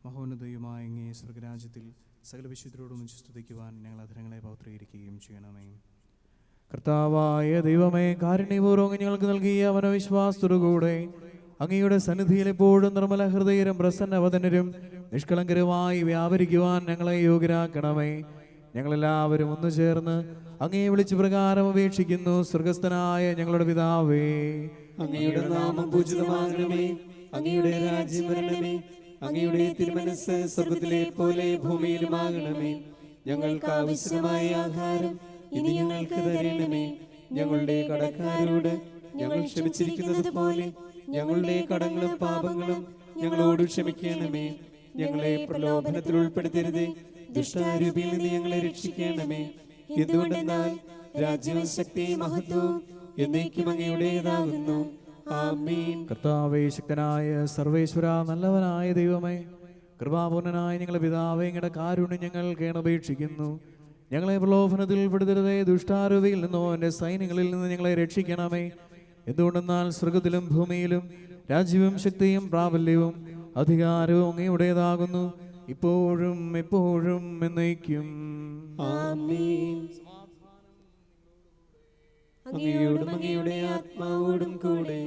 മഹോന്നതയുമായ അങ്ങേ സ്വർഗരാജ്യത്തിൽ സകല വിശുദ്ധരോടൊന്നിച്ച് സ്തുതിക്കുവാൻ ഞങ്ങൾ അധരങ്ങളെ പൗത്രീകരിക്കുകയും ചെയ്യണമേ. കർത്താവായ ദൈവമേ, കാരുണ്യപൂർവ്വം ഞങ്ങൾക്ക് നൽകിയ മനോവിശ്വാസത്തോടുകൂടെ അങ്ങയുടെ സന്നിധിയിൽ എപ്പോഴും നിർമ്മല ഹൃദയരും പ്രസന്നവദനരും നിഷ്കളങ്കരുമായി വ്യാപരിക്കുവാൻ ഞങ്ങളെ യോഗ്യരാക്കണമേ. ഞങ്ങളെല്ലാവരും ഒന്നു ചേർന്ന് അങ്ങയെ വിളിച്ച് പ്രകാരം അപേക്ഷിക്കുന്നു. സ്വർഗസ്ഥനായ ഞങ്ങളുടെ പിതാവേ, അങ്ങയുടെ നാമം പൂജിതമാകണമേ. അങ്ങയുടെ രാജ്യം വരണമേ. അങ്ങയുടെ തിരുമനസ്സ് സ്വർഗത്തിലെ പോലെ ഭൂമിയിലുമാകണമേ. ഞങ്ങൾക്ക് ആവശ്യമായ ആഹാരം ഇനി ഞങ്ങൾക്ക് തരണമേ. ഞങ്ങളുടെ കടക്കാരോട് ഞങ്ങൾ ക്ഷമിച്ചിരിക്കുന്നത് പോലെ ഞങ്ങളുടെ കടങ്ങളും പാപങ്ങളും ഞങ്ങളോട് ക്ഷമിക്കണമേ. ഞങ്ങളെ പ്രലോഭനത്തിൽ ഉൾപ്പെടുത്തരുതേ, ദുഷ്ടാരൂപിയിൽ നിന്ന് ഞങ്ങളെ രക്ഷിക്കണമേ. എന്തുകൊണ്ടെന്നാൽ രാജ്യവും ശക്തിയും മഹത്വവും എന്നേക്കും അങ്ങയുടേതാകുന്നു. ആമേൻ. കർത്താവേ, ശക്തനായ സർവേശ്വര, നല്ലവനായ ദൈവമേ, കൃപാപൂർണനായ ഞങ്ങളുടെ പിതാവേ, ഞങ്ങളുടെ കാരുണ്യം ഞങ്ങൾ കേണപേക്ഷിക്കുന്നു. ഞങ്ങളെ പ്രലോഭനത്തിൽ ഉൾപ്പെടുത്തരുതേ, ദുഷ്ടാരൂപിയിൽ നിന്നോ എൻ്റെ സൈന്യങ്ങളിൽ നിന്ന് ഞങ്ങളെ രക്ഷിക്കണമേ. എന്തുകൊണ്ടെന്നാൽ സ്വർഗത്തിലും ഭൂമിയിലും രാജ്യവും ശക്തിയും പ്രാബല്യവും അധികാരവും അങ്ങയുടേതാകുന്നു, ഇപ്പോഴും എപ്പോഴും എന്നേക്കും. ആമേൻ. അങ്ങയോടും അങ്ങയുടെ ആത്മാവോടും കൂടെ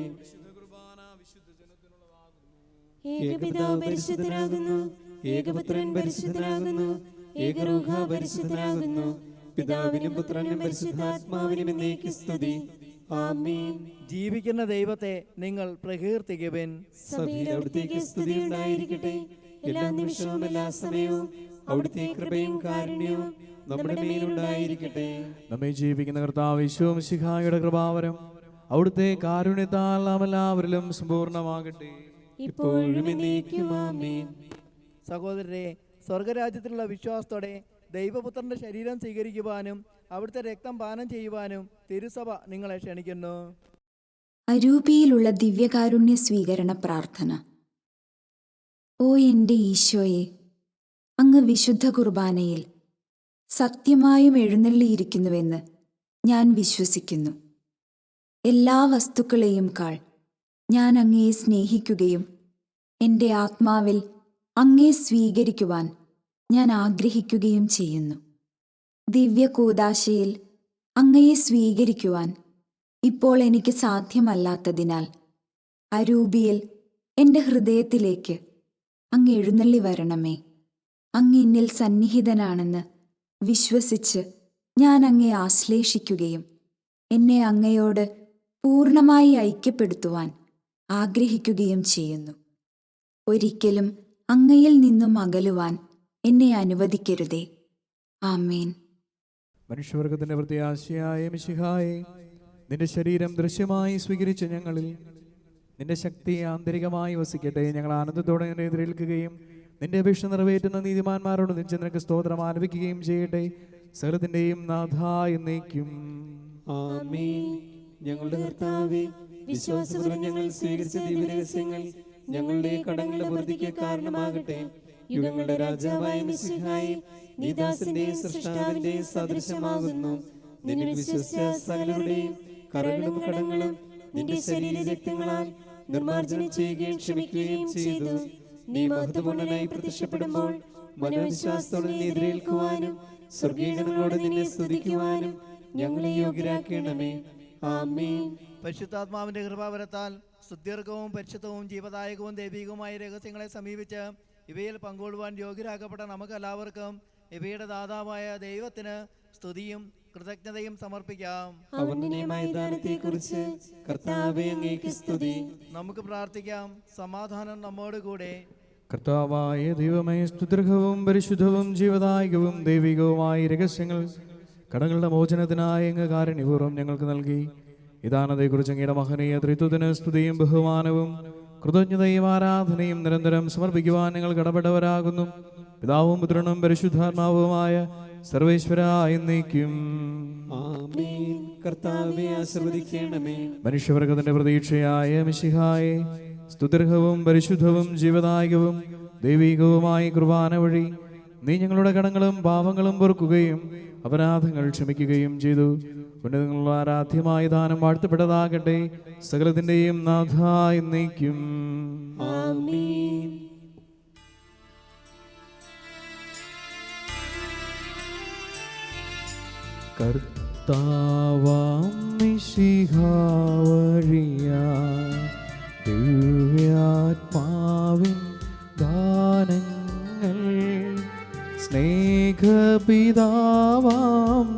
ഏകപിതാവ് പരിശുദ്ധനാകുന്നു, ഏകപുത്രൻ പരിശുദ്ധനാകുന്നു, ഏകരൂഹ പരിശുദ്ധനാകുന്നു. പിതാവിനും പുത്രനും പരിശുദ്ധാത്മാവിനും എന്നേക്കും സ്തുതി. ആമേൻ. ജീവിക്കുന്ന ദൈവത്തെ നിങ്ങൾ പ്രകീർത്തിക്കുവിൻ. സഭയിൽ അവിടുത്തേക്ക് സ്തുതി ഉണ്ടായിരിക്കട്ടെ. എല്ലാ നിമിഷവും എല്ലാ സമയവും അവിടുത്തെ കൃപയും കാരുണ്യവും നമ്മുടെ മേലുണ്ടായിരിക്കട്ടെ. നമ്മെ ജീവിക്കുന്ന കർത്താവ് യേശു മിശിഹായുടെ കൃപാവരം അവിടുത്തെ കാരുണ്യത്താൽ നാം എല്ലാവരിലും സമ്പൂർണ്ണമാകട്ടെ, ഇപ്പോഴും എന്നേക്കും. ആമേൻ. സഹോദരരെ, സ്വർഗരാജ്യത്തിലുള്ള വിശ്വാസത്തോടെ ദൈവപുത്രന്റെ ശരീരം സ്വീകരിക്കുവാനും അവിടുത്തെ രക്തം പാനം ചെയ്യുവാനും തിരുസഭ നിങ്ങളെ ക്ഷണിക്കുന്നു. അരൂപിയിലുള്ള ദിവ്യകാരുണ്യ സ്വീകരണ പ്രാർത്ഥന. ഓ എൻ്റെ ഈശോയെ, അങ്ങ് വിശുദ്ധ കുർബാനയിൽ സത്യമായും എഴുന്നള്ളിയിരിക്കുന്നുവെന്ന് ഞാൻ വിശ്വസിക്കുന്നു. എല്ലാ വസ്തുക്കളെയും കാൾ ഞാൻ അങ്ങയെ സ്നേഹിക്കുകയും എൻ്റെ ആത്മാവിൽ അങ്ങയെ സ്വീകരിക്കുവാൻ ഞാൻ ആഗ്രഹിക്കുകയും ചെയ്യുന്നു. ദിവ്യകൂദാശയിൽ അങ്ങയെ സ്വീകരിക്കുവാൻ ഇപ്പോൾ എനിക്ക് സാധ്യമല്ലാത്തതിനാൽ അരൂപിയിൽ എൻ്റെ ഹൃദയത്തിലേക്ക് അങ്ങ് എഴുന്നള്ളി വരണമേ. അങ്ങ് എന്നിൽ സന്നിഹിതനാണെന്ന് വിശ്വസിച്ച് ഞാൻ അങ്ങയെ ആശ്ലേഷിക്കുകയും എന്നെ അങ്ങയോട് പൂർണ്ണമായി ഐക്യപ്പെടുത്തുവാൻ ആഗ്രഹിക്കുകയും ചെയ്യുന്നു. ഒരിക്കലും അങ്ങയിൽ നിന്നും അകലുവാൻ എന്നെ അനുവദിക്കരുതേ. ആമേൻ. മനുഷ്യവർഗത്തിന്റെ പ്രത്യാശയായ മിശിഹായെ, നിന്റെ ശരീരം ദൃശ്യമായി സ്വീകരിച്ച ഞങ്ങളിൽ നിന്റെ ശക്തി ആന്തരികമായി വസിക്കട്ടെ. ഞങ്ങൾ ആനന്ദത്തോടെ നിന്നെ എതിരേൽക്കുകയും നിന്റെ അപേക്ഷ നിറവേറ്റുന്ന നീതിമാന്മാരോട് നിനക്ക് സ്തോത്രം ആലപിക്കുകയും ചെയ്യട്ടെ, സകലത്തിന്റെയും നാഥ എന്നേക്കും. ആമേൻ. ഞങ്ങളുടെ കർത്താവേ, വിശ്വാസപൂർവ്വം ഞങ്ങൾ സ്വീകരിച്ച ദിവ്യരഹസ്യങ്ങൾ ഞങ്ങളുടെ കടങ്ങളുടെ പൂർത്തിക്ക് കാരണമാകട്ടെ. യുഗങ്ങളുടെ രാജാവായ മിശിഹായെ, നീ ദാസന്റെ സൃഷ്ടാവിന്റെ സദൃശമാകുന്നു. നിന്നിൽ വിശ്വസിച്ച സകലരുടെയും കറകളും കടങ്ങളും നിന്റെ ശരീരരക്തങ്ങളാൽ നിർമ്മാർജ്ജനം ചെയ്യുകയും ക്ഷമിക്കുകയും ചെയ്തു. നീ മഹത്വപൂർണ്ണനായി പ്രത്യക്ഷപ്പെടുമ്പോൾ മനോവിശ്വാസത്തോടെ നിന്നെ എതിരേൽക്കുവാനും സ്വർഗീയഗണങ്ങളോട് നിന്നെ സ്തുതിക്കുവാനും ഞങ്ങളെ യോഗ്യരാക്കണമേ. ആമേൻ. പരിശുദ്ധാത്മാവിന്റെ കൃപാവരത്താൽ സ്തുത്യർക്കവും പരിശുദ്ധവും ജീവദായകവും ദൈവികവുമായ രഹസ്യങ്ങളെ സമീപിച്ച് ഇവയിൽ പങ്കുകൊള്ളുവാൻ യോഗ്യരാക്കപ്പെട്ട നമുക്ക് എല്ലാവർക്കും ഇവയുടെ ദാതാവായ ദൈവത്തിന് സ്തുതിയും കൃതജ്ഞതയും സമർപ്പിക്കാം. അവന്റെ മൈതാനത്തെക്കുറിച്ച് കർത്താവേ അങ്ങേക്ക് സ്തുതി. നമുക്ക് പ്രാർത്ഥിക്കാം. സമാധാനം നമ്മോടുകൂടെ. കർത്താവായ ദൈവമേ, സ്തുത്യർഹവും പരിശുദ്ധവും ജീവദായകവും ദൈവികവുമായ രഹസ്യങ്ങൾ കടങ്ങളുടെ മോചനത്തിനായി അങ്ങ് കാരുണ്യപൂർവ്വം ഞങ്ങൾക്ക് നൽകി. ഇതാനതയെക്കുറിച്ച് അങ്ങയുടെ മഹനീയ ത്രിത്വത്തിന് സ്തുതിയും ബഹുമാനവും കൃതജ്ഞതയും ആരാധനയും നിരന്തരം സമർപ്പിക്കുവാൻ ഞങ്ങൾ കടപ്പെട്ടവരാകുന്നു. പിതാവും പുത്രനും പരിശുദ്ധാത്മാവുമായ സർവേശ്വര എന്നേക്കും. ആമേൻ. കർത്താവേ ആശീർവദിക്കണമേ. മനുഷ്യവർഗത്തിന്റെ പ്രതീക്ഷയായ മിശിഹായെ, സ്തുത്യർഹവും പരിശുദ്ധവും ജീവദായകവും ദൈവികവുമായ കുർബാന വഴി നീ ഞങ്ങളുടെ കടങ്ങളും പാപങ്ങളും പൊറുക്കുകയും അപരാധങ്ങൾ ക്ഷമിക്കുകയും ചെയ്തു. പുണ്യങ്ങളുടെ ആരാധ്യമായ ദാനം വാഴ്ത്തപ്പെട്ടതാകട്ടെ, സകലത്തിന്റെയും നാഥ എന്നേക്കും. ആമേൻ. കർത്താവാം മിശിഹാ വഴിയായി ദിവ്യാത്മാവിൻ ദാനങ്ങൾ സ്നേഹപിതാവാം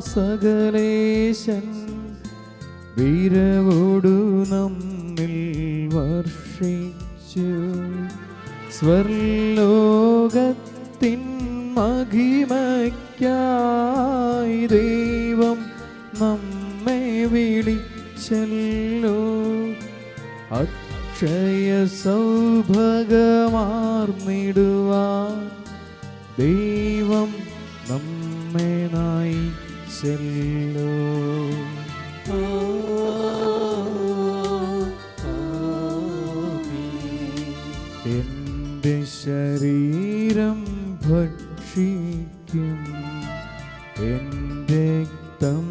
സകലേശൻ വീരവോടു നമ്മിൽ വർഷിച്ചു. സ്വർലോകത്തിൻ മഹിമയ്ക്കായി ദൈവം നമ്മെ അക്ഷയ സൗഭഗമാർന്നിടുവാൻ ദൈവം നമ്മെ നയിച്ചല്ലോ. എന്റെ ശരീരം ഭക്ഷിക്കും, എന്റെ രക്തം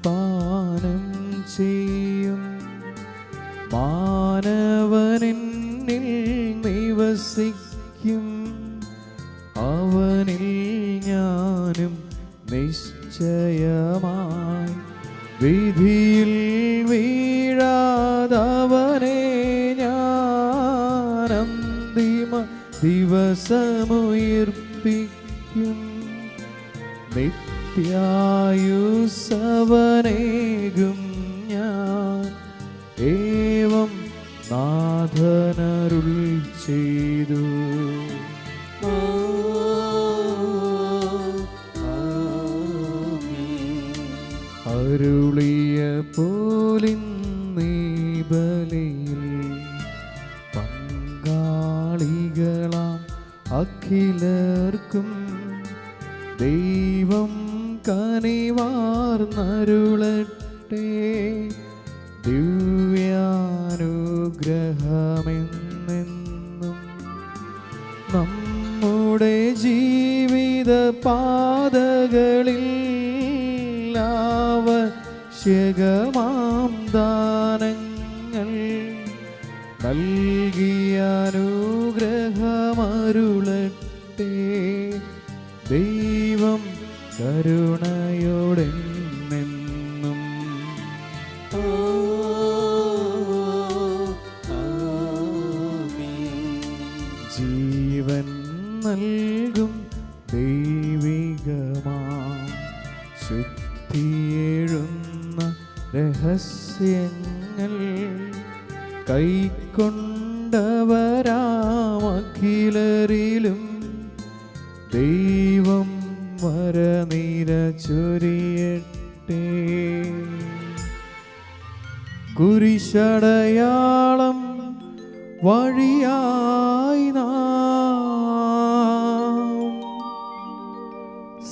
പാനം ചെയ്യും. മാനവനെന്നിൽ നിവസിക്കും, അവനിൽ ഞാനും നിശ്ചയമായി. വിധിയിൽ വീഴാതവനെ ഞാൻ അന്തിമ ദിവസമുയിർപ്പിക്കും. നിത്യായുസ്സവനേകും ഞാൻ, ഏവം നാഥനരുൾ ചെയ്തു. അരുളിയ പോലിന്നീ ബലിയിൽ പങ്കാളികളാം അഖിലർക്കും ദൈവം കനിവാർന്നരുളട്ടെ. ദിവ്യാനുഗ്രഹമെന്നെന്നും നമ്മുടെ ജീവിത പാതകളിൽ ആവശ്യകമാം ദാനങ്ങൾ നൽകിയ അനുഗ്രഹമരുളട്ടെ. ദൈവം കരുണയോടെന്നെന്നും. ജീവൻ നൽകും ദൈവികമാം ശുദ്ധിയേഴുന്ന രഹസ്യങ്ങൾ കൈക്കൊണ്ടവരാമഖിലരിലും ദൈവം വരനിര ചൊരിയട്ടെ. കുരിശടയാളം വഴിയായി നാം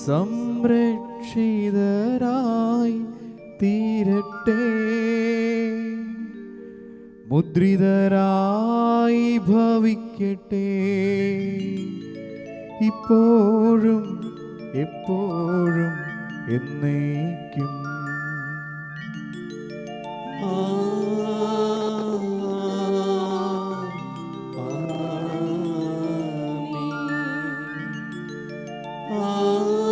സംരക്ഷിതരായി തീരട്ടെ. മുദ്രിതരായി ഭവിക്കട്ടെ, ഇപ്പോഴും എപ്പോഴും എന്നേക്കും. ആമേൻ.